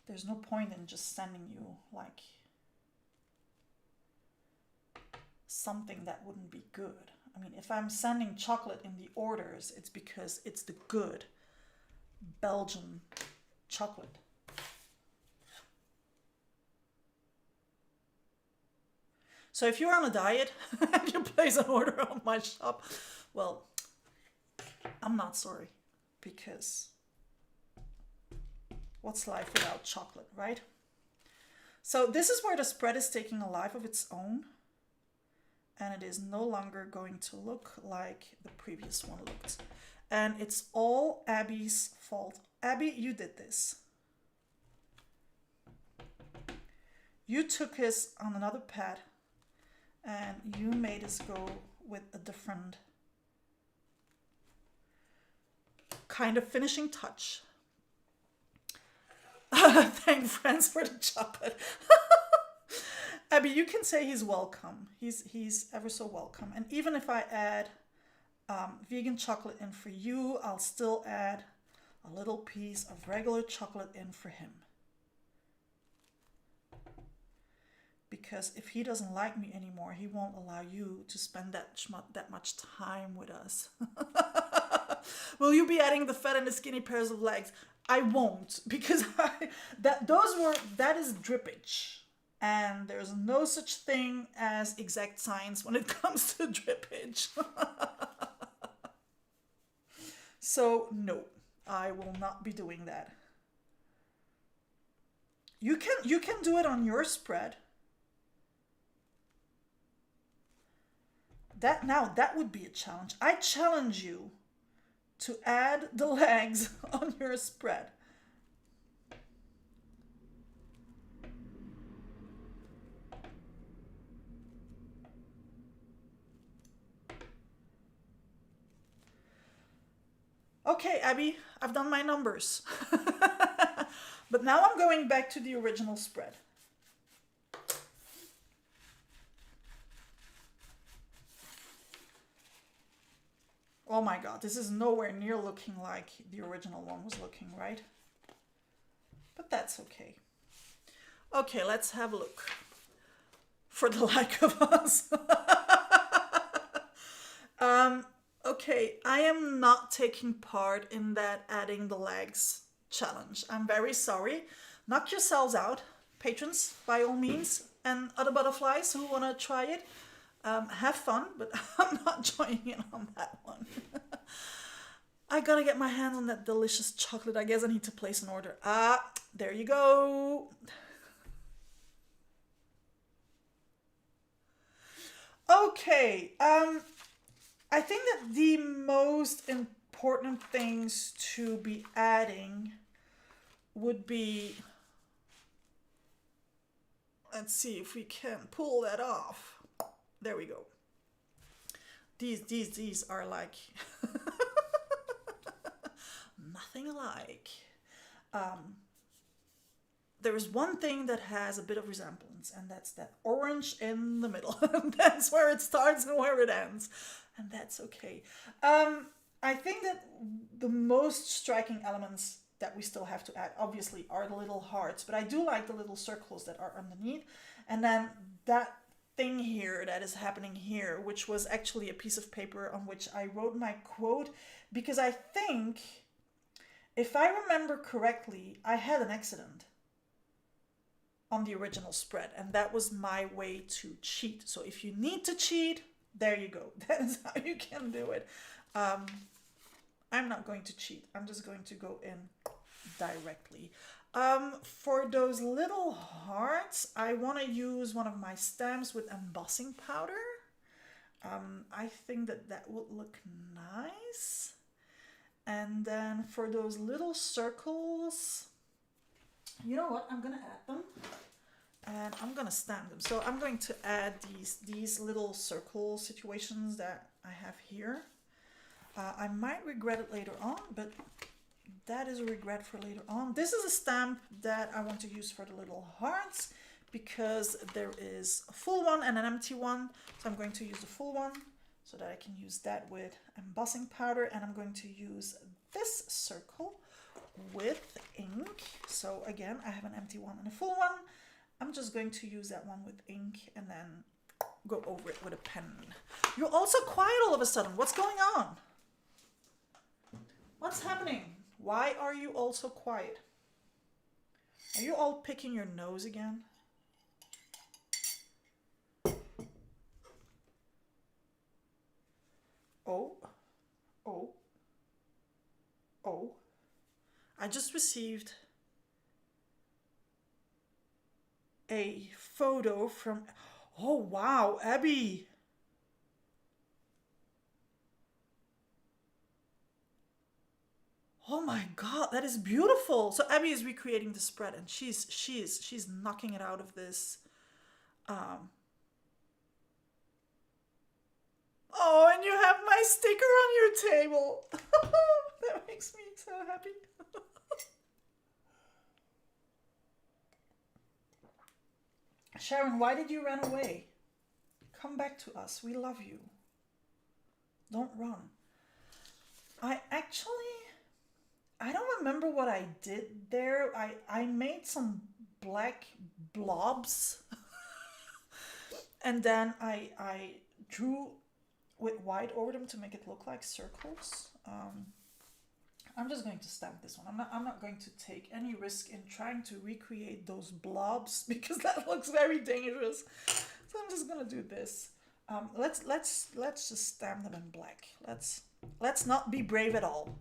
Speaker 1: there's no point in just sending you like something that wouldn't be good. I mean, if I'm sending chocolate in the orders, it's because it's the good Belgian chocolate. So if you're on a diet and you place an order on my shop, well, I'm not sorry, because what's life without chocolate, right? So this is where the spread is taking a life of its own, and it is no longer going to look like the previous one looked. And it's all Abby's fault. Abby, you did this. You took us on another pad and you made us go with a different kind of finishing touch. Thank friends for the chocolate. Abby, you can say he's welcome. He's ever so welcome. And even if I add vegan chocolate in for you, I'll still add a little piece of regular chocolate in for him. Because if he doesn't like me anymore, he won't allow you to spend that much time with us. Will you be adding the fat and the skinny pairs of legs? I won't, because that is drippage. And there's no such thing as exact science when it comes to drippage. So no, I will not be doing that. You can do it on your spread. That would be a challenge. I challenge you to add the legs on your spread. Okay, Abby, I've done my numbers. But now I'm going back to the original spread. Oh my god, this is nowhere near looking like the original one was looking, right? But but that's okay. Okay, let's have a look. For the like of us. Okay, I am not taking part in that adding the legs challenge. I'm very sorry. Knock yourselves out, patrons, by all means, and other butterflies who want to try it. Have fun, but I'm not joining in on that one. I gotta get my hands on that delicious chocolate. I guess I need to place an order. Ah, there you go. Okay, I think that the most important things to be adding would be, let's see if we can pull that off. There we go. These are like nothing alike. There is one thing that has a bit of resemblance, and that's that orange in the middle. That's where it starts and where it ends, and that's okay. I think that the most striking elements that we still have to add, obviously, are the little hearts, but I do like the little circles that are underneath, and then that thing here that is happening here, which was actually a piece of paper on which I wrote my quote, because I think, if I remember correctly, I had an accident on the original spread, and that was my way to cheat. So if you need to cheat, there you go. That is how you can do it. I'm not going to cheat. I'm just going to go in directly. For those little hearts, I want to use one of my stamps with embossing powder. I think that that would look nice. And then for those little circles, you know what? I'm gonna add them, and I'm gonna stamp them. So I'm going to add these little circle situations that I have here. I might regret it later on, but that is a regret for later on. This is a stamp that I want to use for the little hearts because there is a full one and an empty one. So I'm going to use the full one so that I can use that with embossing powder, and I'm going to use this circle with ink. So again, I have an empty one and a full one. I'm just going to use that one with ink and then go over it with a pen. You're also quiet all of a sudden. What's going on? What's happening? Why are you all so quiet? Are you all picking your nose again? Oh, oh, oh. I just received a photo from, oh wow, Abby. Oh my God, that is beautiful. So Abby is recreating the spread, and she's knocking it out of this. Oh, and you have my sticker on your table. That makes me so happy. Sharon, why did you run away? Come back to us. We love you. Don't run. I don't remember what I did there. I made some black blobs. And then I drew with white over them to make it look like circles. I'm just going to stamp this one. I'm not going to take any risk in trying to recreate those blobs because that looks very dangerous. So I'm just gonna do this. Let's just stamp them in black. Let's not be brave at all.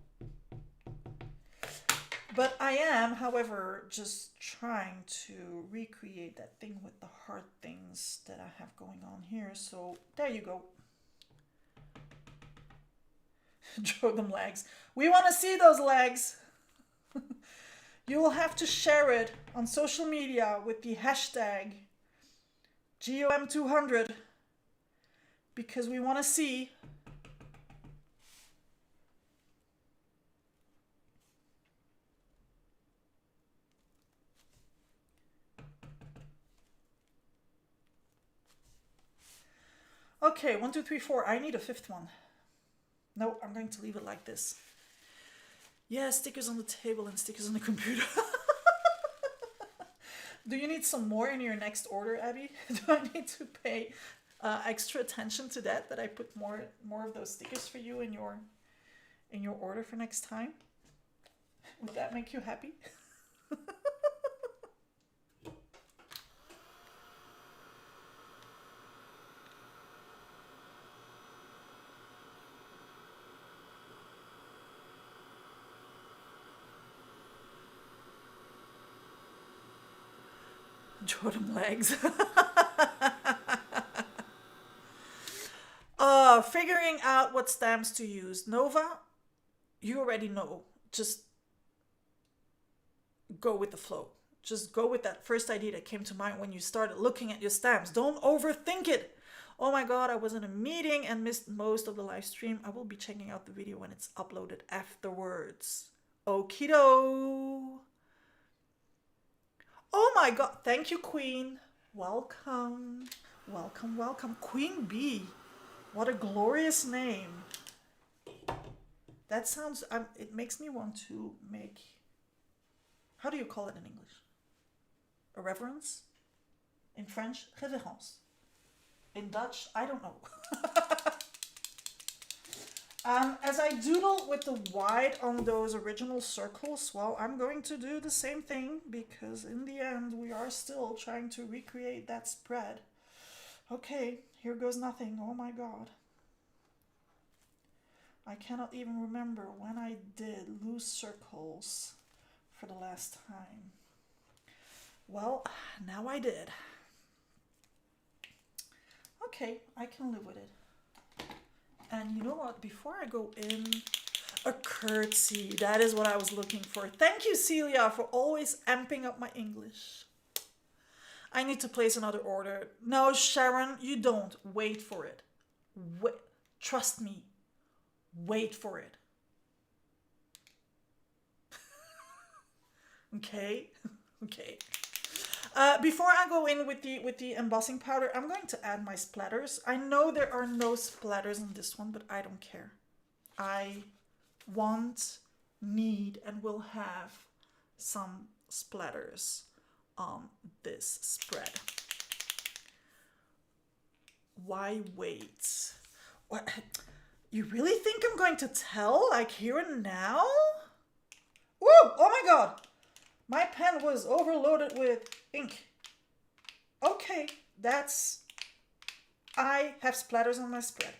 Speaker 1: But I am, however, just trying to recreate that thing with the heart things that I have going on here. So there you go. Draw them legs. We want to see those legs. You will have to share it on social media with the hashtag GOM200 because we want to see. Okay, 1, 2, 3, 4. I need a fifth one. No, I'm going to leave it like this. Yeah, stickers on the table and stickers on the computer. Do you need some more in your next order, Abby? Do I need to pay extra attention to that? That I put more of those stickers for you in your order for next time? Would that make you happy? Jordan legs. Figuring out what stamps to use. Nova, you already know. Just go with the flow. Just go with that first idea that came to mind when you started looking at your stamps. Don't overthink it. Oh my god, I was in a meeting and missed most of the live stream. I will be checking out the video when it's uploaded afterwards. Okido. Oh my god, thank you, Queen. Welcome. Welcome, welcome. Queen Bee. What a glorious name. That sounds, it makes me want to make, how do you call it in English? A reverence? In French, révérence. In Dutch, I don't know. As I doodle with the white on those original circles, well, I'm going to do the same thing because in the end, we are still trying to recreate that spread. Okay, here goes nothing. Oh my god. I cannot even remember when I did loose circles for the last time. Well, now I did. Okay, I can live with it. And you know what? Before I go in, a curtsy. That is what I was looking for. Thank you, Celia, for always amping up my English. I need to place another order. No, Sharon, you don't. Wait for it. Wait. Trust me. Wait for it. Okay? Okay. Before I go in with the embossing powder, I'm going to add my splatters. I know there are no splatters in this one, but I don't care. I want, need, and will have some splatters on this spread. Why wait? What? You really think I'm going to tell, like here and now? Woo! Oh my god! My pen was overloaded with ink. Okay, that's... I have splatters on my spread.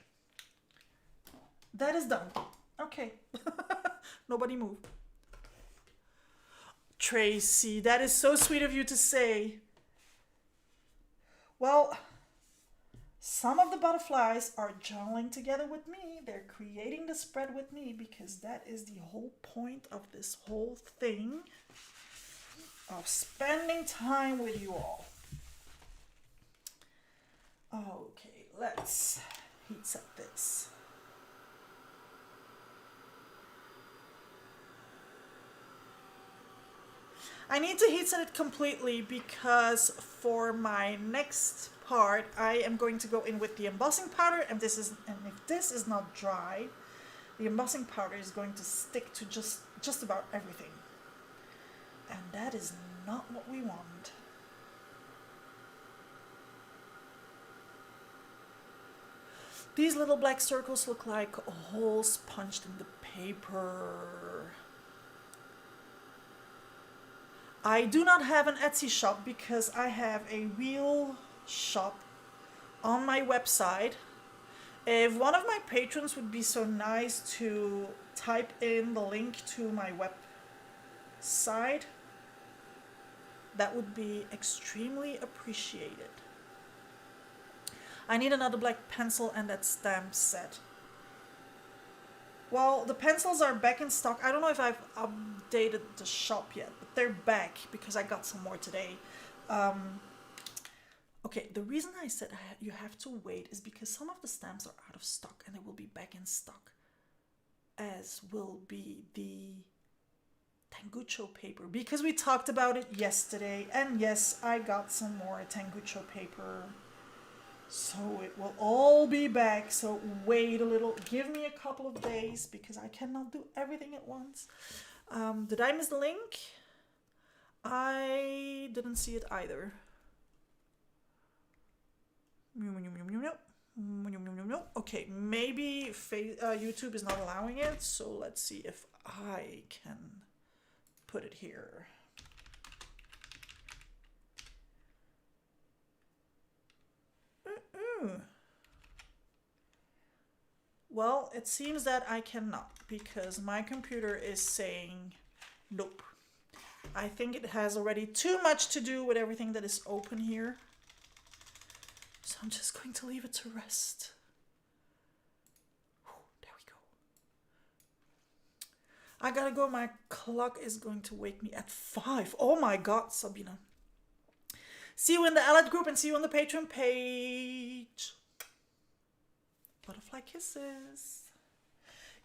Speaker 1: That is done. Okay. Nobody move. Tracy, that is so sweet of you to say. Well, some of the butterflies are journaling together with me. They're creating the spread with me because that is the whole point of this whole thing. Of spending time with you all. Okay, let's heat set this. I need to heat set it completely because for my next part, I am going to go in with the embossing powder, and if this is not dry, the embossing powder is going to stick to just about everything. And that is not what we want. These little black circles look like holes punched in the paper. I do not have an Etsy shop because I have a real shop on my website. If one of my patrons would be so nice to type in the link to my website, that would be extremely appreciated. I need another black pencil and that stamp set. Well, the pencils are back in stock. I don't know if I've updated the shop yet, but they're back because I got some more today. Okay, the reason I said you have to wait is because some of the stamps are out of stock and they will be back in stock, as will be the Tangucho paper, because we talked about it yesterday, and yes, I got some more Tangucho paper, so it will all be back. So wait a little, give me a couple of days because I cannot do everything at once. Did I miss the link? I didn't see it either. Okay, maybe YouTube is not allowing it, so let's see if I can put it here. Well, it seems that I cannot because my computer is saying nope. I think it has already too much to do with everything that is open here. So I'm just going to leave it to rest. There we go. I gotta go. My clock is going to wake me at 5. Oh my God, Sabina. See you in the allied group and see you on the Patreon page. Butterfly kisses.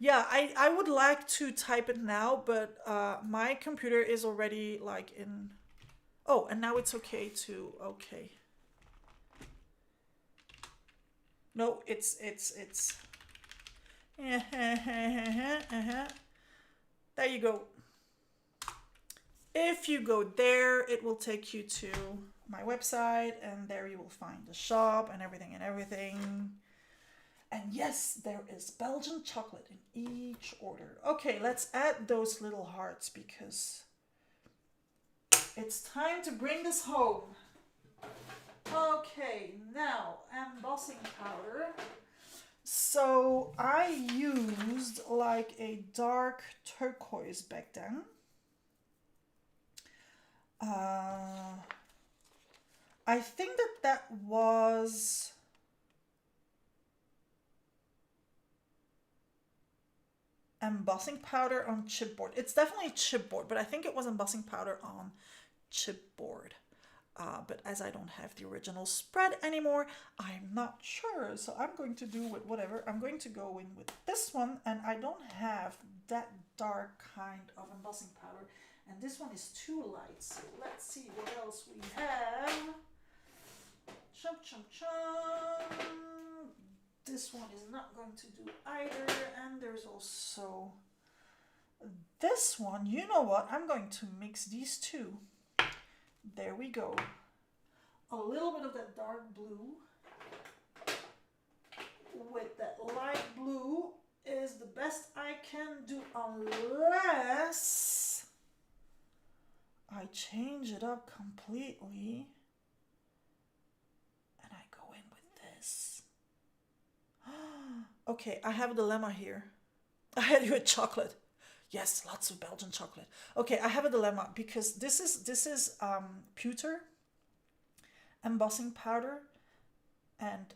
Speaker 1: Yeah, I would like to type it now, but my computer is already like in... Oh, and now it's okay to... Okay. No, it's... There you go. If you go there, it will take you to my website, and there you will find the shop and everything and everything. And yes, there is Belgian chocolate in each order. Okay, let's add those little hearts because it's time to bring this home. Okay, now embossing powder. So I used like a dark turquoise back then. I think that was... embossing powder on chipboard. It's definitely chipboard, but I think it was embossing powder on chipboard. But as I don't have the original spread anymore, I'm not sure. So I'm going to do with whatever. I'm going to go in with this one, and I don't have that dark kind of embossing powder. And this one is too light. So let's see what else we have. Chum chum chum. This one is not going to do either, and there's also this one. You know what? I'm going to mix these two. There we go. A little bit of that dark blue with that light blue is the best I can do, unless I change it up completely and I go in with this. Okay, I have a dilemma here. I had you a chocolate. Yes, lots of Belgian chocolate. Okay, I have a dilemma because this is pewter embossing powder, and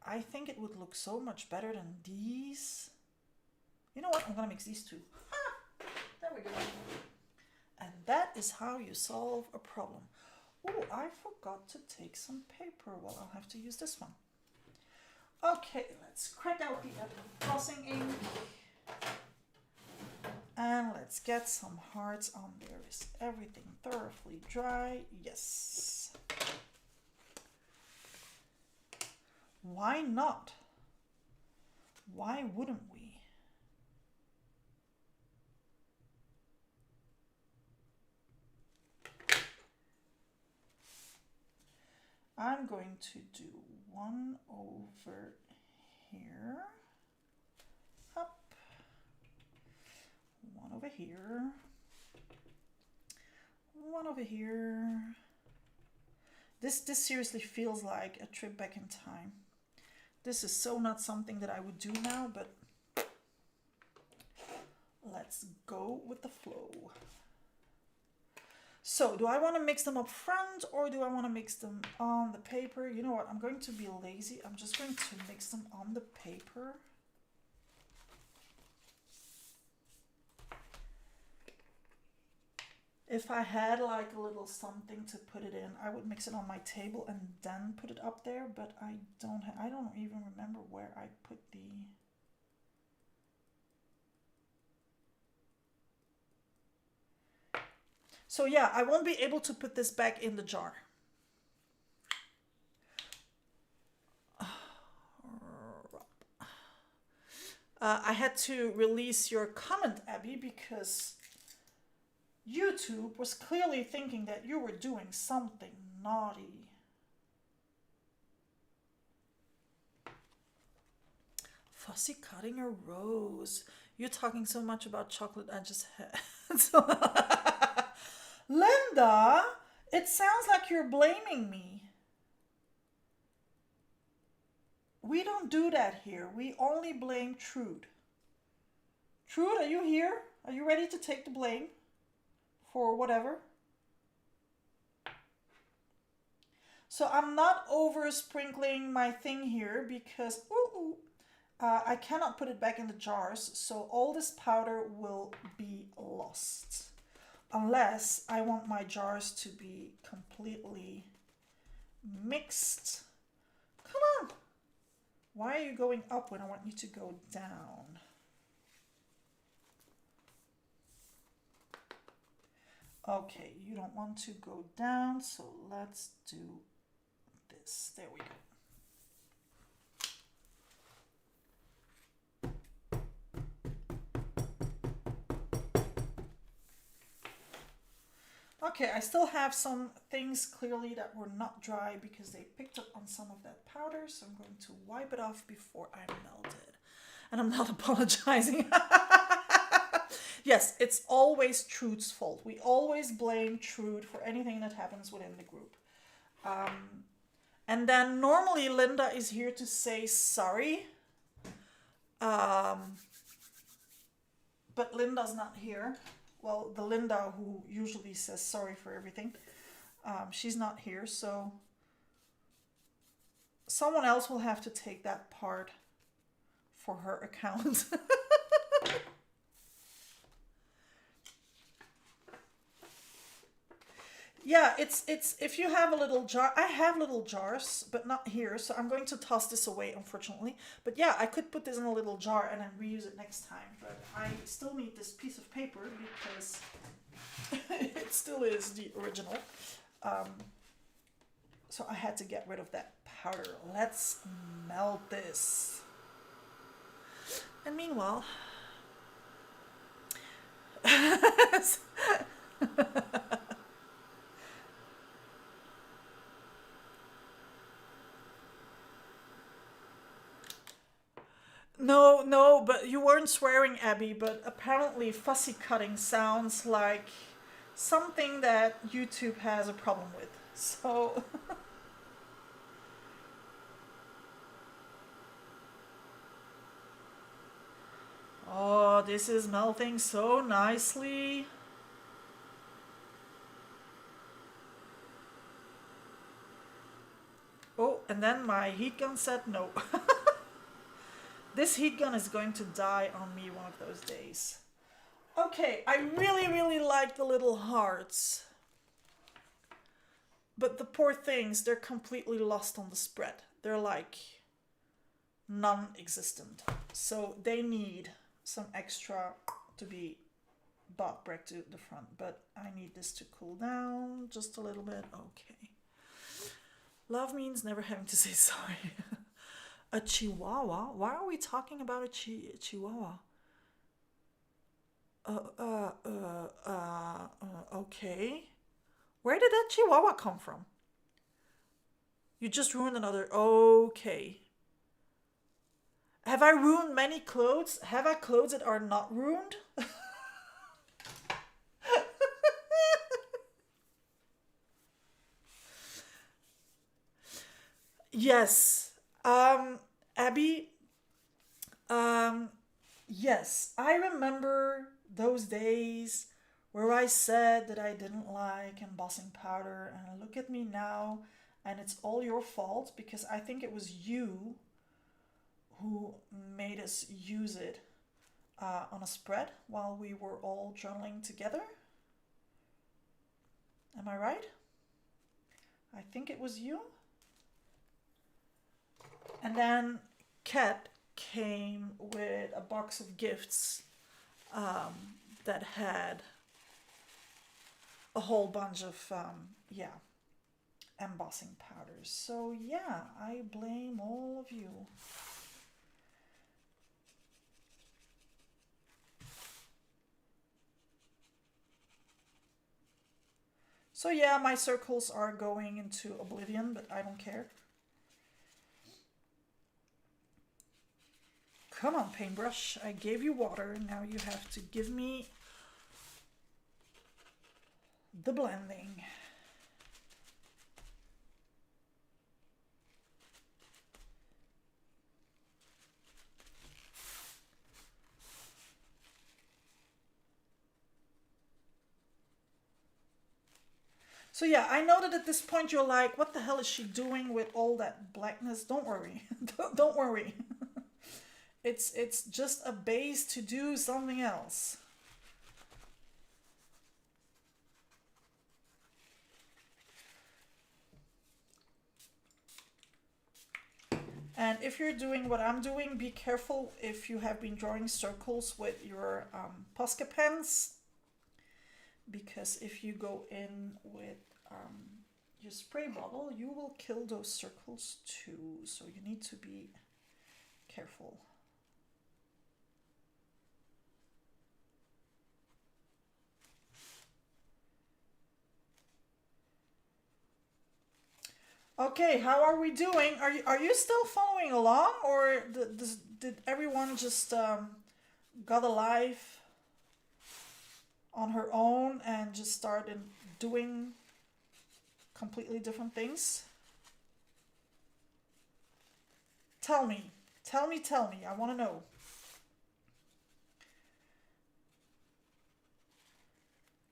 Speaker 1: I think it would look so much better than these. You know what? I'm gonna mix these two. There we go. And that is how you solve a problem. Oh, I forgot to take some paper. Well, I'll have to use this one. Okay, let's crack out the embossing ink. And let's get some hearts on there. Is everything thoroughly dry? Yes. Why not? Why wouldn't we? I'm going to do one over here. Up. One over here. One over here. This seriously feels like a trip back in time. This is so not something that I would do now, but let's go with the flow. So, do I want to mix them up front or do I want to mix them on the paper? You know what? I'm going to be lazy. I'm just going to mix them on the paper. If I had like a little something to put it in, I would mix it on my table and then put it up there, but I don't even remember where I put the... So yeah, I won't be able to put this back in the jar. I had to release your comment, Abby, because YouTube was clearly thinking that you were doing something naughty. Fussy cutting a rose. You're talking so much about chocolate, I just had. Linda, it sounds like you're blaming me. We don't do that here. We only blame Trude. Trude, are you here? Are you ready to take the blame for whatever? So I'm not over sprinkling my thing here because I cannot put it back in the jars. So all this powder will be lost. Unless I want my jars to be completely mixed. Come on. Why are you going up when I want you to go down? Okay, you don't want to go down, so let's do this. There we go. Okay, I still have some things clearly that were not dry because they picked up on some of that powder, so I'm going to wipe it off before I melt it. And I'm not apologizing. Yes, it's always Trude's fault. We always blame Trude for anything that happens within the group. And then normally Linda is here to say sorry. But Linda's not here. Well, the Linda who usually says sorry for everything, she's not here, so someone else will have to take that part for her account. Yeah, it's if you have a little jar, I have little jars, but not here, so I'm going to toss this away, unfortunately. But yeah, I could put this in a little jar and then reuse it next time, but I still need this piece of paper because it still is the original. So I had to get rid of that powder. Let's melt this. And meanwhile... No, but you weren't swearing, Abby, but apparently fussy cutting sounds like something that YouTube has a problem with. So... Oh, this is melting so nicely. Oh, and then my heat gun said no. This heat gun is going to die on me one of those days. Okay, I really like the little hearts. But the poor things, they're completely lost on the spread. They're like non-existent. So they need some extra to be brought back to the front. But I need this to cool down just a little bit. Okay. Love means never having to say sorry. A chihuahua? Why are we talking about a chihuahua? Okay. Where did that chihuahua come from? You just ruined another... Okay. Have I ruined many clothes? Have I clothes that are not ruined? Yes. Abby, yes, I remember those days where I said that I didn't like embossing powder, and look at me now, and it's all your fault because I think it was you who made us use it on a spread while we were all journaling together. Am I right? I think it was you. And then Kat came with a box of gifts that had a whole bunch of, embossing powders. So yeah, I blame all of you. So yeah, my circles are going into oblivion, but I don't care. Come on, paintbrush. I gave you water. Now you have to give me the blending. So yeah, I know that at this point you're like, what the hell is she doing with all that blackness? Don't worry. Don't worry. It's just a base to do something else. And if you're doing what I'm doing, be careful if you have been drawing circles with your Posca pens, because if you go in with your spray bottle, you will kill those circles too. So you need to be careful. Okay, how are we doing? Are you still following along, or did everyone just got alive on her own and just started doing completely different things? Tell me. Tell me. I want to know.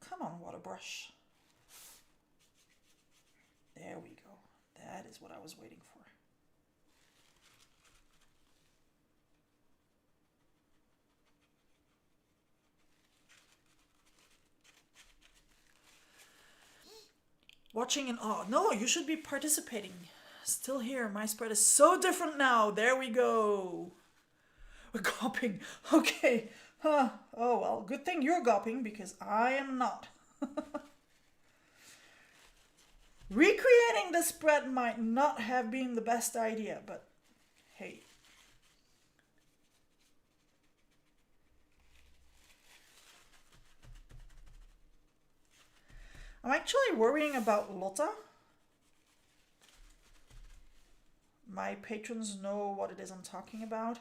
Speaker 1: Come on, water brush. There we go. That is what I was waiting for. Watching in awe. No, you should be participating. Still here. My spread is so different now. There we go. We're gawping. Okay. Huh. Oh, well, good thing you're gawping because I am not. Recreating the spread might not have been the best idea, but hey. I'm actually worrying about Lotta. My patrons know what it is I'm talking about.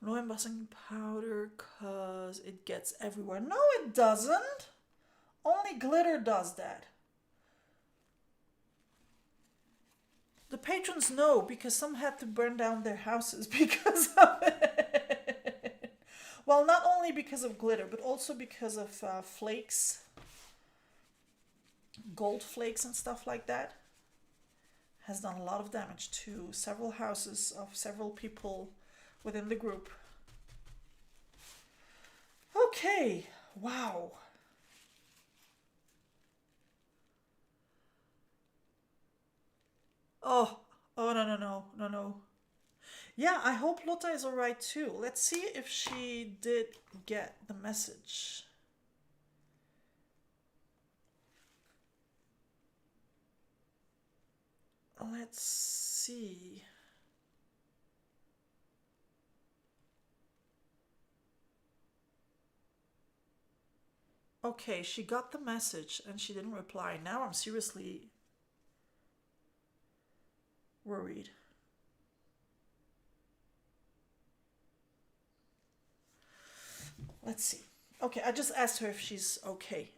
Speaker 1: No embossing powder cause it gets everywhere. No, it doesn't. Only glitter does that. The patrons know because some had to burn down their houses because of it. Well, not only because of glitter, but also because of flakes, gold flakes and stuff like that. Has done a lot of damage to several houses of several people within the group. Okay, wow. Oh, no. Yeah, I hope Lotta is alright too. Let's see if she did get the message. Let's see. Okay, she got the message and she didn't reply. Now I'm seriously worried. Let's see. Okay, I just asked her if she's okay.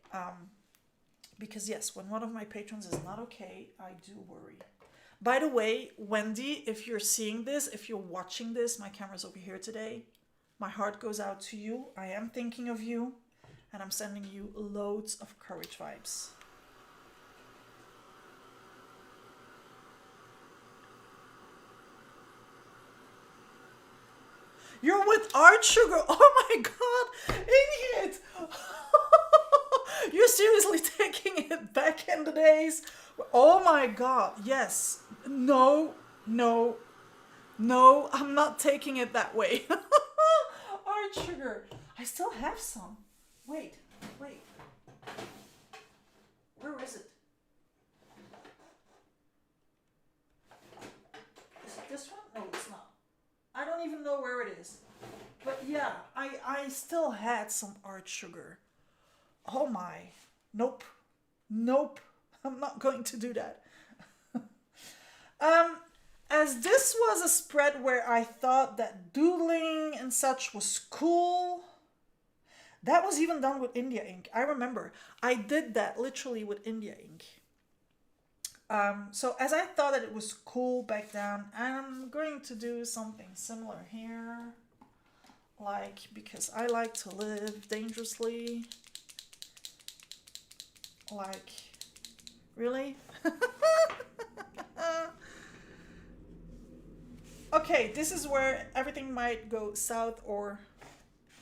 Speaker 1: Because yes, when one of my patrons is not okay, I do worry. By the way, Wendy, if you're seeing this, if you're watching this, my camera's over here today. My heart goes out to you. I am thinking of you, and I'm sending you loads of courage vibes. You're with Art Sugar. Oh my god, Ingrid! You're seriously taking it back in the days? Oh my god, yes. No, I'm not taking it that way. Art Sugar. I still have some. Wait. Where is it? Is it this one? No, it's not. I don't even know where I still had some art sugar. Oh my. Nope. Nope. I'm not going to do that. Um, as this was a spread where I thought that doodling and such was cool, that was even done with India ink. I remember I did that literally with India ink. So as I thought that it was cool back then, I'm going to do something similar here. Like, because I like to live dangerously. Like, really? Okay, this is where everything might go south or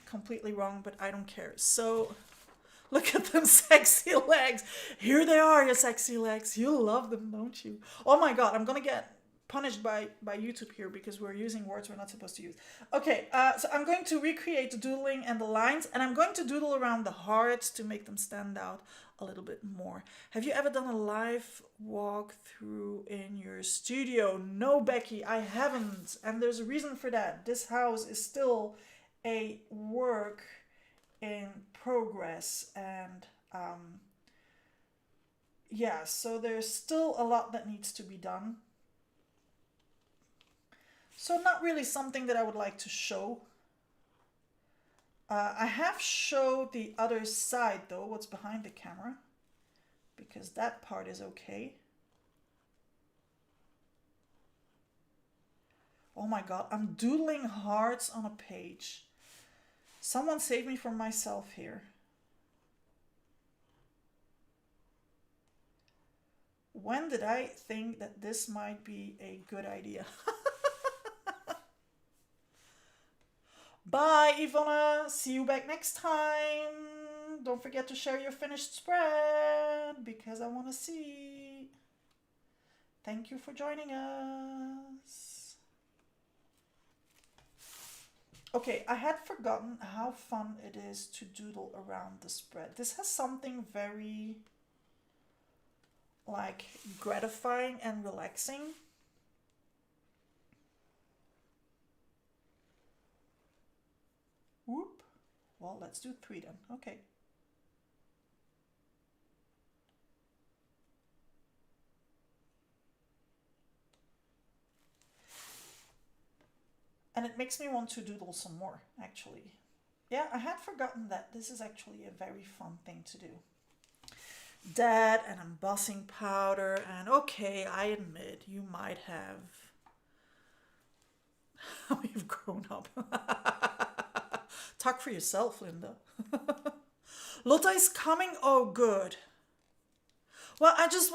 Speaker 1: completely wrong, but I don't care. So, look at them sexy legs. Here they are, your sexy legs. You love them, don't you? Oh my god, I'm gonna get punished by YouTube here because we're using words we're not supposed to use. Okay, so I'm going to recreate the doodling and the lines, and I'm going to doodle around the hearts to make them stand out a little bit more. Have you ever done a live walkthrough in your studio? No, Becky, I haven't, and there's a reason for that. This house is still a work in progress, and yeah, so there's still a lot that needs to be done. So not really something that I would like to show. I have showed the other side though, what's behind the camera, because that part is okay. Oh my god, I'm doodling hearts on a page. Someone save me from myself here. When did I think that this might be a good idea? Bye, Ivana. See you back next time. Don't forget to share your finished spread because I want to see. Thank you for joining us. Okay, I had forgotten how fun it is to doodle around the spread. This has something very like gratifying and relaxing. Whoop. Well, let's do 3 then. Okay. And it makes me want to doodle some more, actually. Yeah, I had forgotten that this is actually a very fun thing to do. That and embossing powder, and okay, I admit you might have. We've grown up. Talk for yourself, Linda. Lotta is coming. Oh, good. Well, I just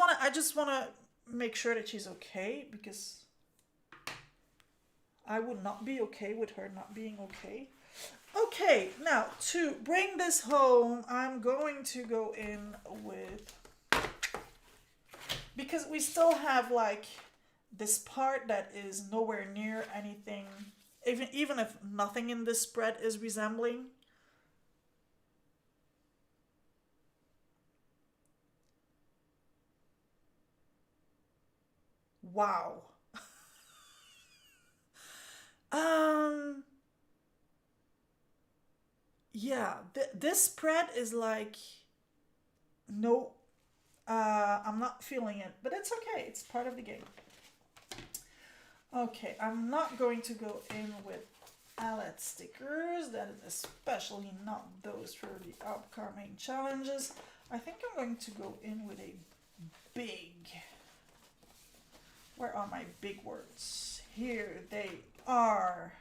Speaker 1: wanna make sure that she's okay because I would not be okay with her not being okay. Okay, now to bring this home, I'm going to go in with, because we still have like this part that is nowhere near anything, even if nothing in this spread is resembling. Wow. Yeah, this spread is like, no, I'm not feeling it, but it's okay. It's part of the game. Okay, I'm not going to go in with allied stickers. That is especially not those for the upcoming challenges. I think I'm going to go in with a big. Where are my big words? Here they are.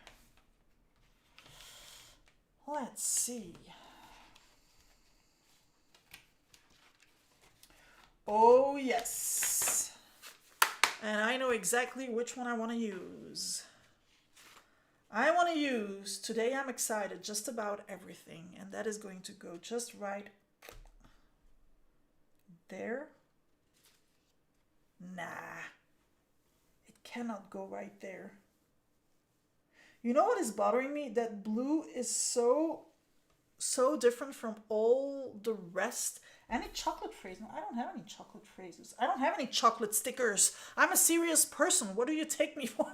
Speaker 1: Let's see. Oh, yes. And I know exactly which one I want to use. I want to use, today I'm excited, just about everything. And that is going to go just right there. Nah. It cannot go right there. You know what is bothering me? That blue is so different from all the rest. Any chocolate phrase? No, I don't have any chocolate phrases. I don't have any chocolate stickers. I'm a serious person. What do you take me for?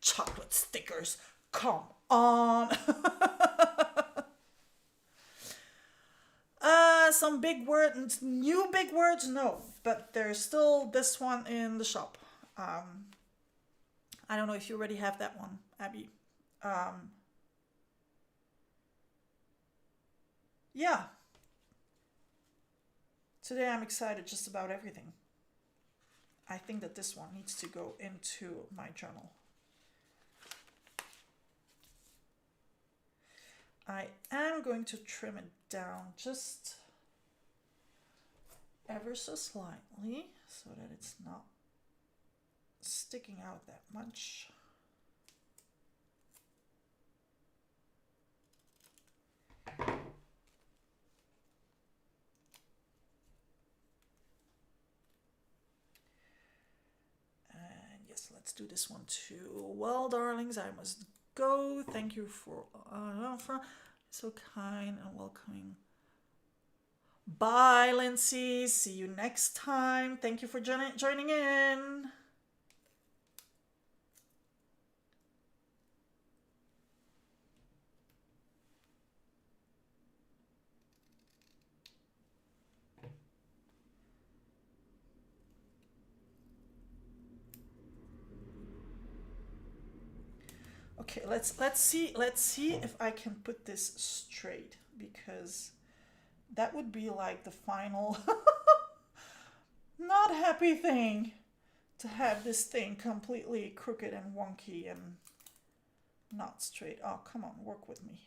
Speaker 1: Chocolate stickers. Come on. Some big words, new big words, no, but there's still this one in the shop. I don't know if you already have that one, Abby. Um, yeah, today I'm excited just about everything. I think that this one needs to go into my journal. I am going to trim it down just ever so slightly so that it's not sticking out that much. And yes, let's do this one too. Well, darlings, I must go. Thank you for so kind and welcoming. Bye, Lindsay. See you next time. Thank you for joining in. Okay, let's see if I can put this straight, because that would be like the final not happy thing, to have this thing completely crooked and wonky and not straight. Oh, come on, work with me.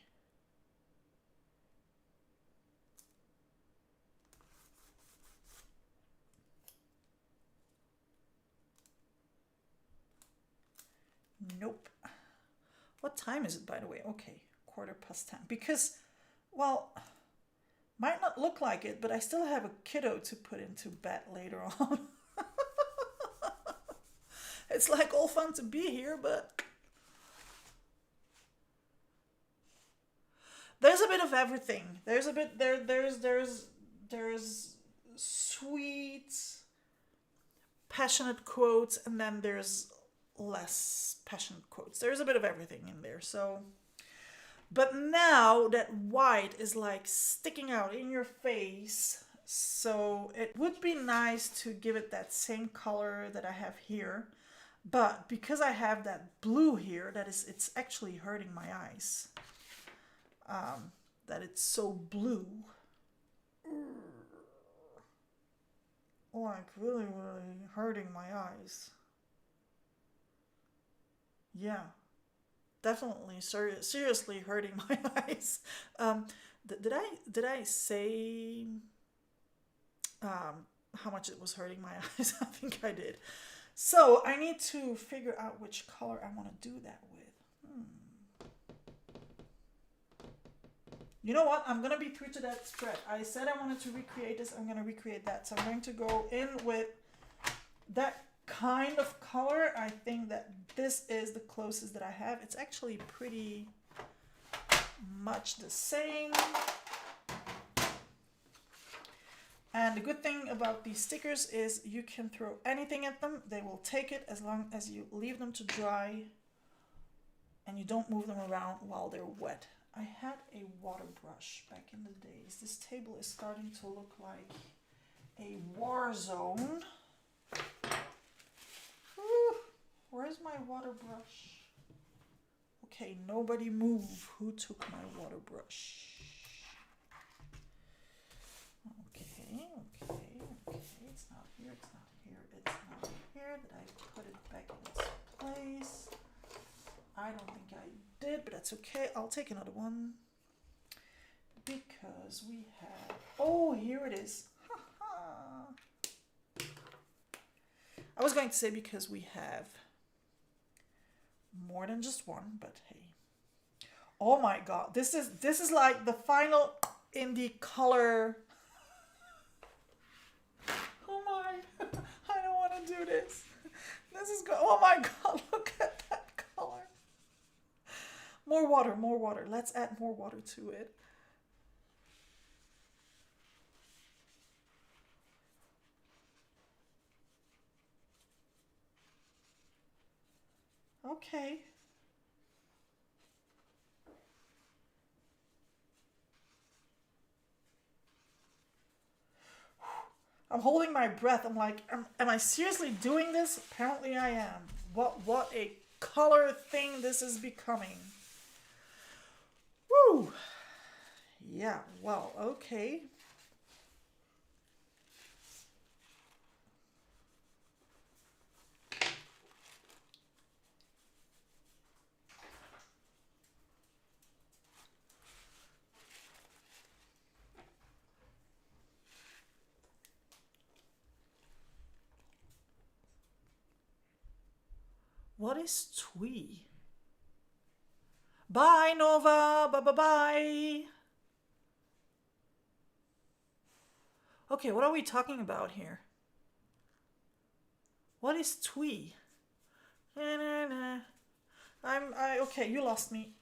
Speaker 1: Nope. What time is it, by the way? Okay, 10:15. Because, well, might not look like it, but I still have a kiddo to put into bed later on. It's like all fun to be here, but there's a bit of everything. There's a bit there's sweet, passionate quotes, and then there's less passionate quotes. There's a bit of everything in there. So, but now that white is like sticking out in your face, so it would be nice to give it that same color that I have here. But because I have that blue here, it's actually hurting my eyes. That it's so blue. Like really, really hurting my eyes. Yeah, definitely, seriously hurting my eyes. Did I say how much it was hurting my eyes? I think I did. So I need to figure out which color I want to do that with. You know what? I'm going to be true to that spread. I said I wanted to recreate this. I'm going to recreate that. So I'm going to go in with that kind of color. I think that this is the closest that I have. It's actually pretty much the same. And the good thing about these stickers is you can throw anything at them. They will take it as long as you leave them to dry and you don't move them around while they're wet. I had a water brush back in the days. This table is starting to look like a war zone. Whew. Where's my water brush? Okay, nobody move. Who took my water brush? Okay. It's not here, it's not here, it's not here. Did I put it back in its place? I don't think I did, but that's okay. I'll take another one. Because we have... Oh, here it is. I was going to say because we have more than just one, but hey. Oh my god, this is like the final indie color. Oh my, I don't want to do this. This is good. Oh my god, look at that color. More water. Let's add more water to it. Okay. I'm holding my breath. I'm like, am I seriously doing this? Apparently I am. What a color thing this is becoming. Woo! Yeah, well, okay. What is twee? Bye, Nova. Bye. Okay, what are we talking about here? What is twee? Okay, you lost me.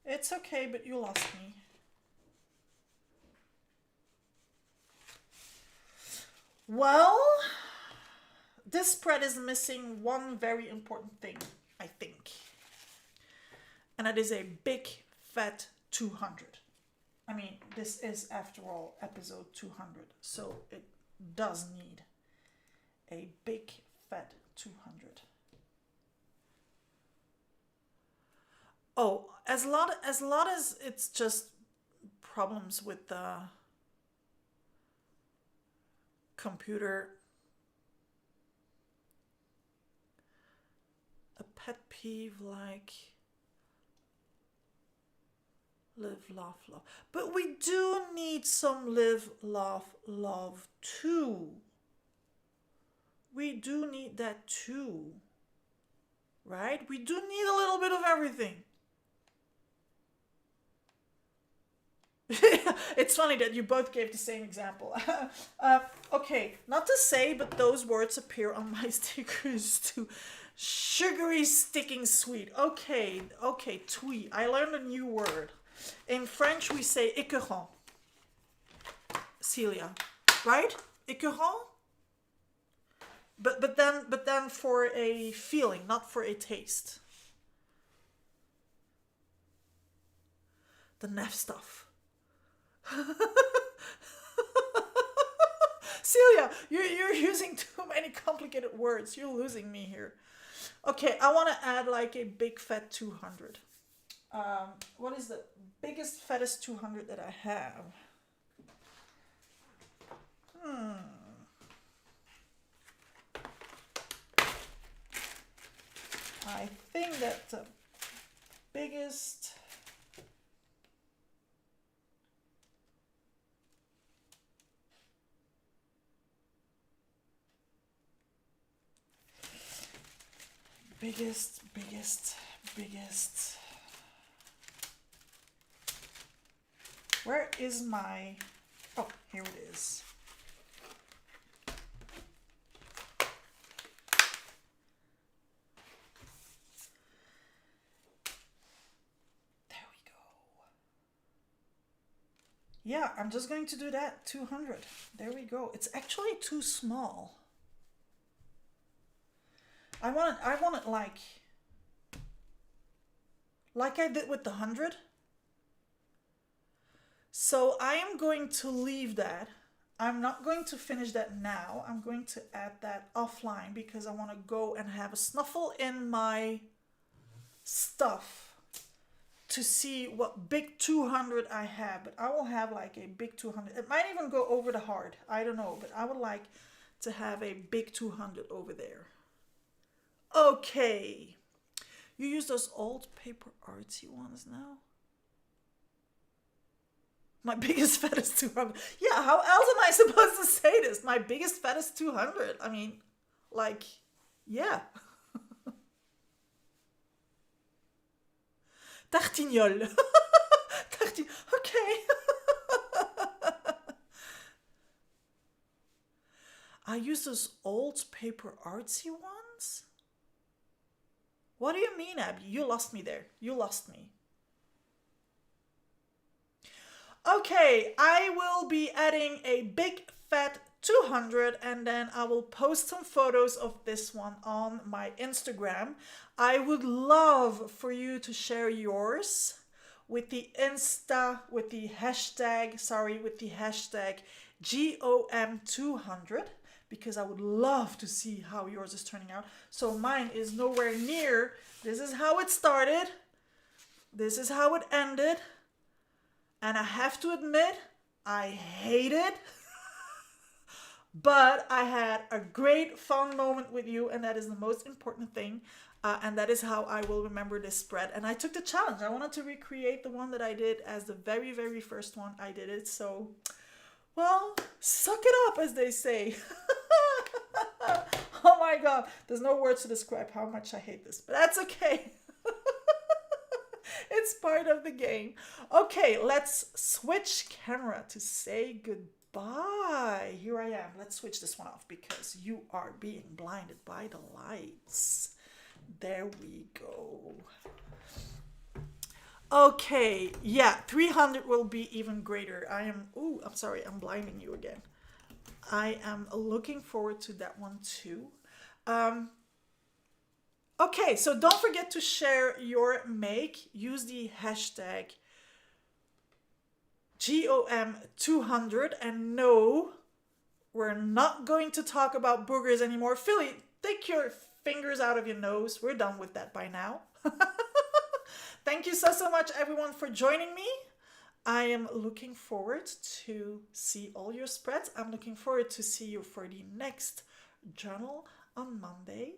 Speaker 1: It's okay, but you lost me. Well, this spread is missing one very important thing, I think. And that is a big fat 200. I mean, this is, after all, episode 200. So it does need a big fat 200. Oh, as lot as it's just problems with the computer, a pet peeve like live, laugh, love. But we do need some live, laugh, love too. We do need that too. Right? We do need a little bit of everything. It's funny that you both gave the same example. Okay, not to say, but those words appear on my stickers too. Sugary, sticking, sweet. Okay, twee. I learned a new word. In French, we say écœurant. Celia, right? Écœurant. But then for a feeling, not for a taste. The neff stuff. Celia, you're using too many complicated words. You're losing me here. Okay, I want to add like a big fat 200. What is the biggest, fattest 200 that I have? I think that the biggest... biggest. Where is my... Oh, here it is. There we go. Yeah, I'm just going to do that, 200. There we go. It's actually too small. I want it like I did with the 100. So I am going to leave that. I'm not going to finish that now. I'm going to add that offline because I want to go and have a snuffle in my stuff to see what big 200 I have. But I will have like a big 200. It might even go over the heart. I don't know. But I would like to have a big 200 over there. Okay. You use those old paper artsy ones now? My biggest fattest 200. Yeah, how else am I supposed to say this? My biggest fattest 200. I mean, like, yeah. Tartignol. Okay. I use those old paper artsy ones? What do you mean, Abby? You lost me there. You lost me. Okay, I will be adding a big fat 200 and then I will post some photos of this one on my Instagram. I would love for you to share yours with the hashtag GOM200, because I would love to see how yours is turning out. So mine is nowhere near. This is how it started. This is how it ended. And I have to admit, I hate it. But I had a great fun moment with you, and that is the most important thing. And that is how I will remember this spread. And I took the challenge. I wanted to recreate the one that I did as the very, very first one I did it. So, well, suck it up, as they say. Oh my God. There's no words to describe how much I hate this, but that's okay. It's part of the game. Okay, let's switch camera to say goodbye. Here I am. Let's switch this one off because you are being blinded by the lights. There we go. Okay, yeah, 300 will be even greater. I'm sorry, I'm blinding you again. I am looking forward to that one too. Okay, so don't forget to share your make. Use the hashtag GOM200. And no, we're not going to talk about boogers anymore. Philly, take your fingers out of your nose. We're done with that by now. Thank you so much, everyone, for joining me. I am looking forward to see all your spreads. I'm looking forward to see you for the next journal on Monday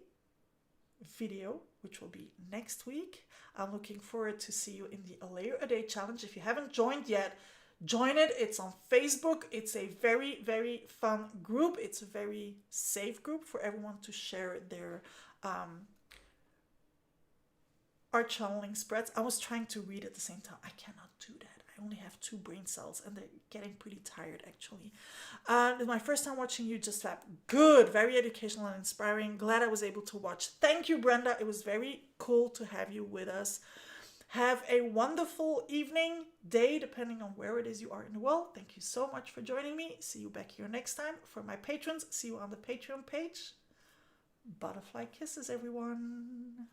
Speaker 1: video, which will be next week. I'm looking forward to see you in the A Layer a Day challenge. If you haven't joined yet, join it. It's on Facebook. It's a very, very fun group. It's a very safe group for everyone to share their art channeling spreads. I was trying to read at the same time. I cannot do that. I only have 2 brain cells and they're getting pretty tired actually. It's my first time watching you just that. Good, very educational and inspiring. Glad I was able to watch. Thank you, Brenda. It was very cool to have you with us. Have a wonderful evening, day, depending on where it is you are in the world. Thank you so much for joining me. See you back here next time. For my patrons, see you on the Patreon page. Butterfly kisses, everyone.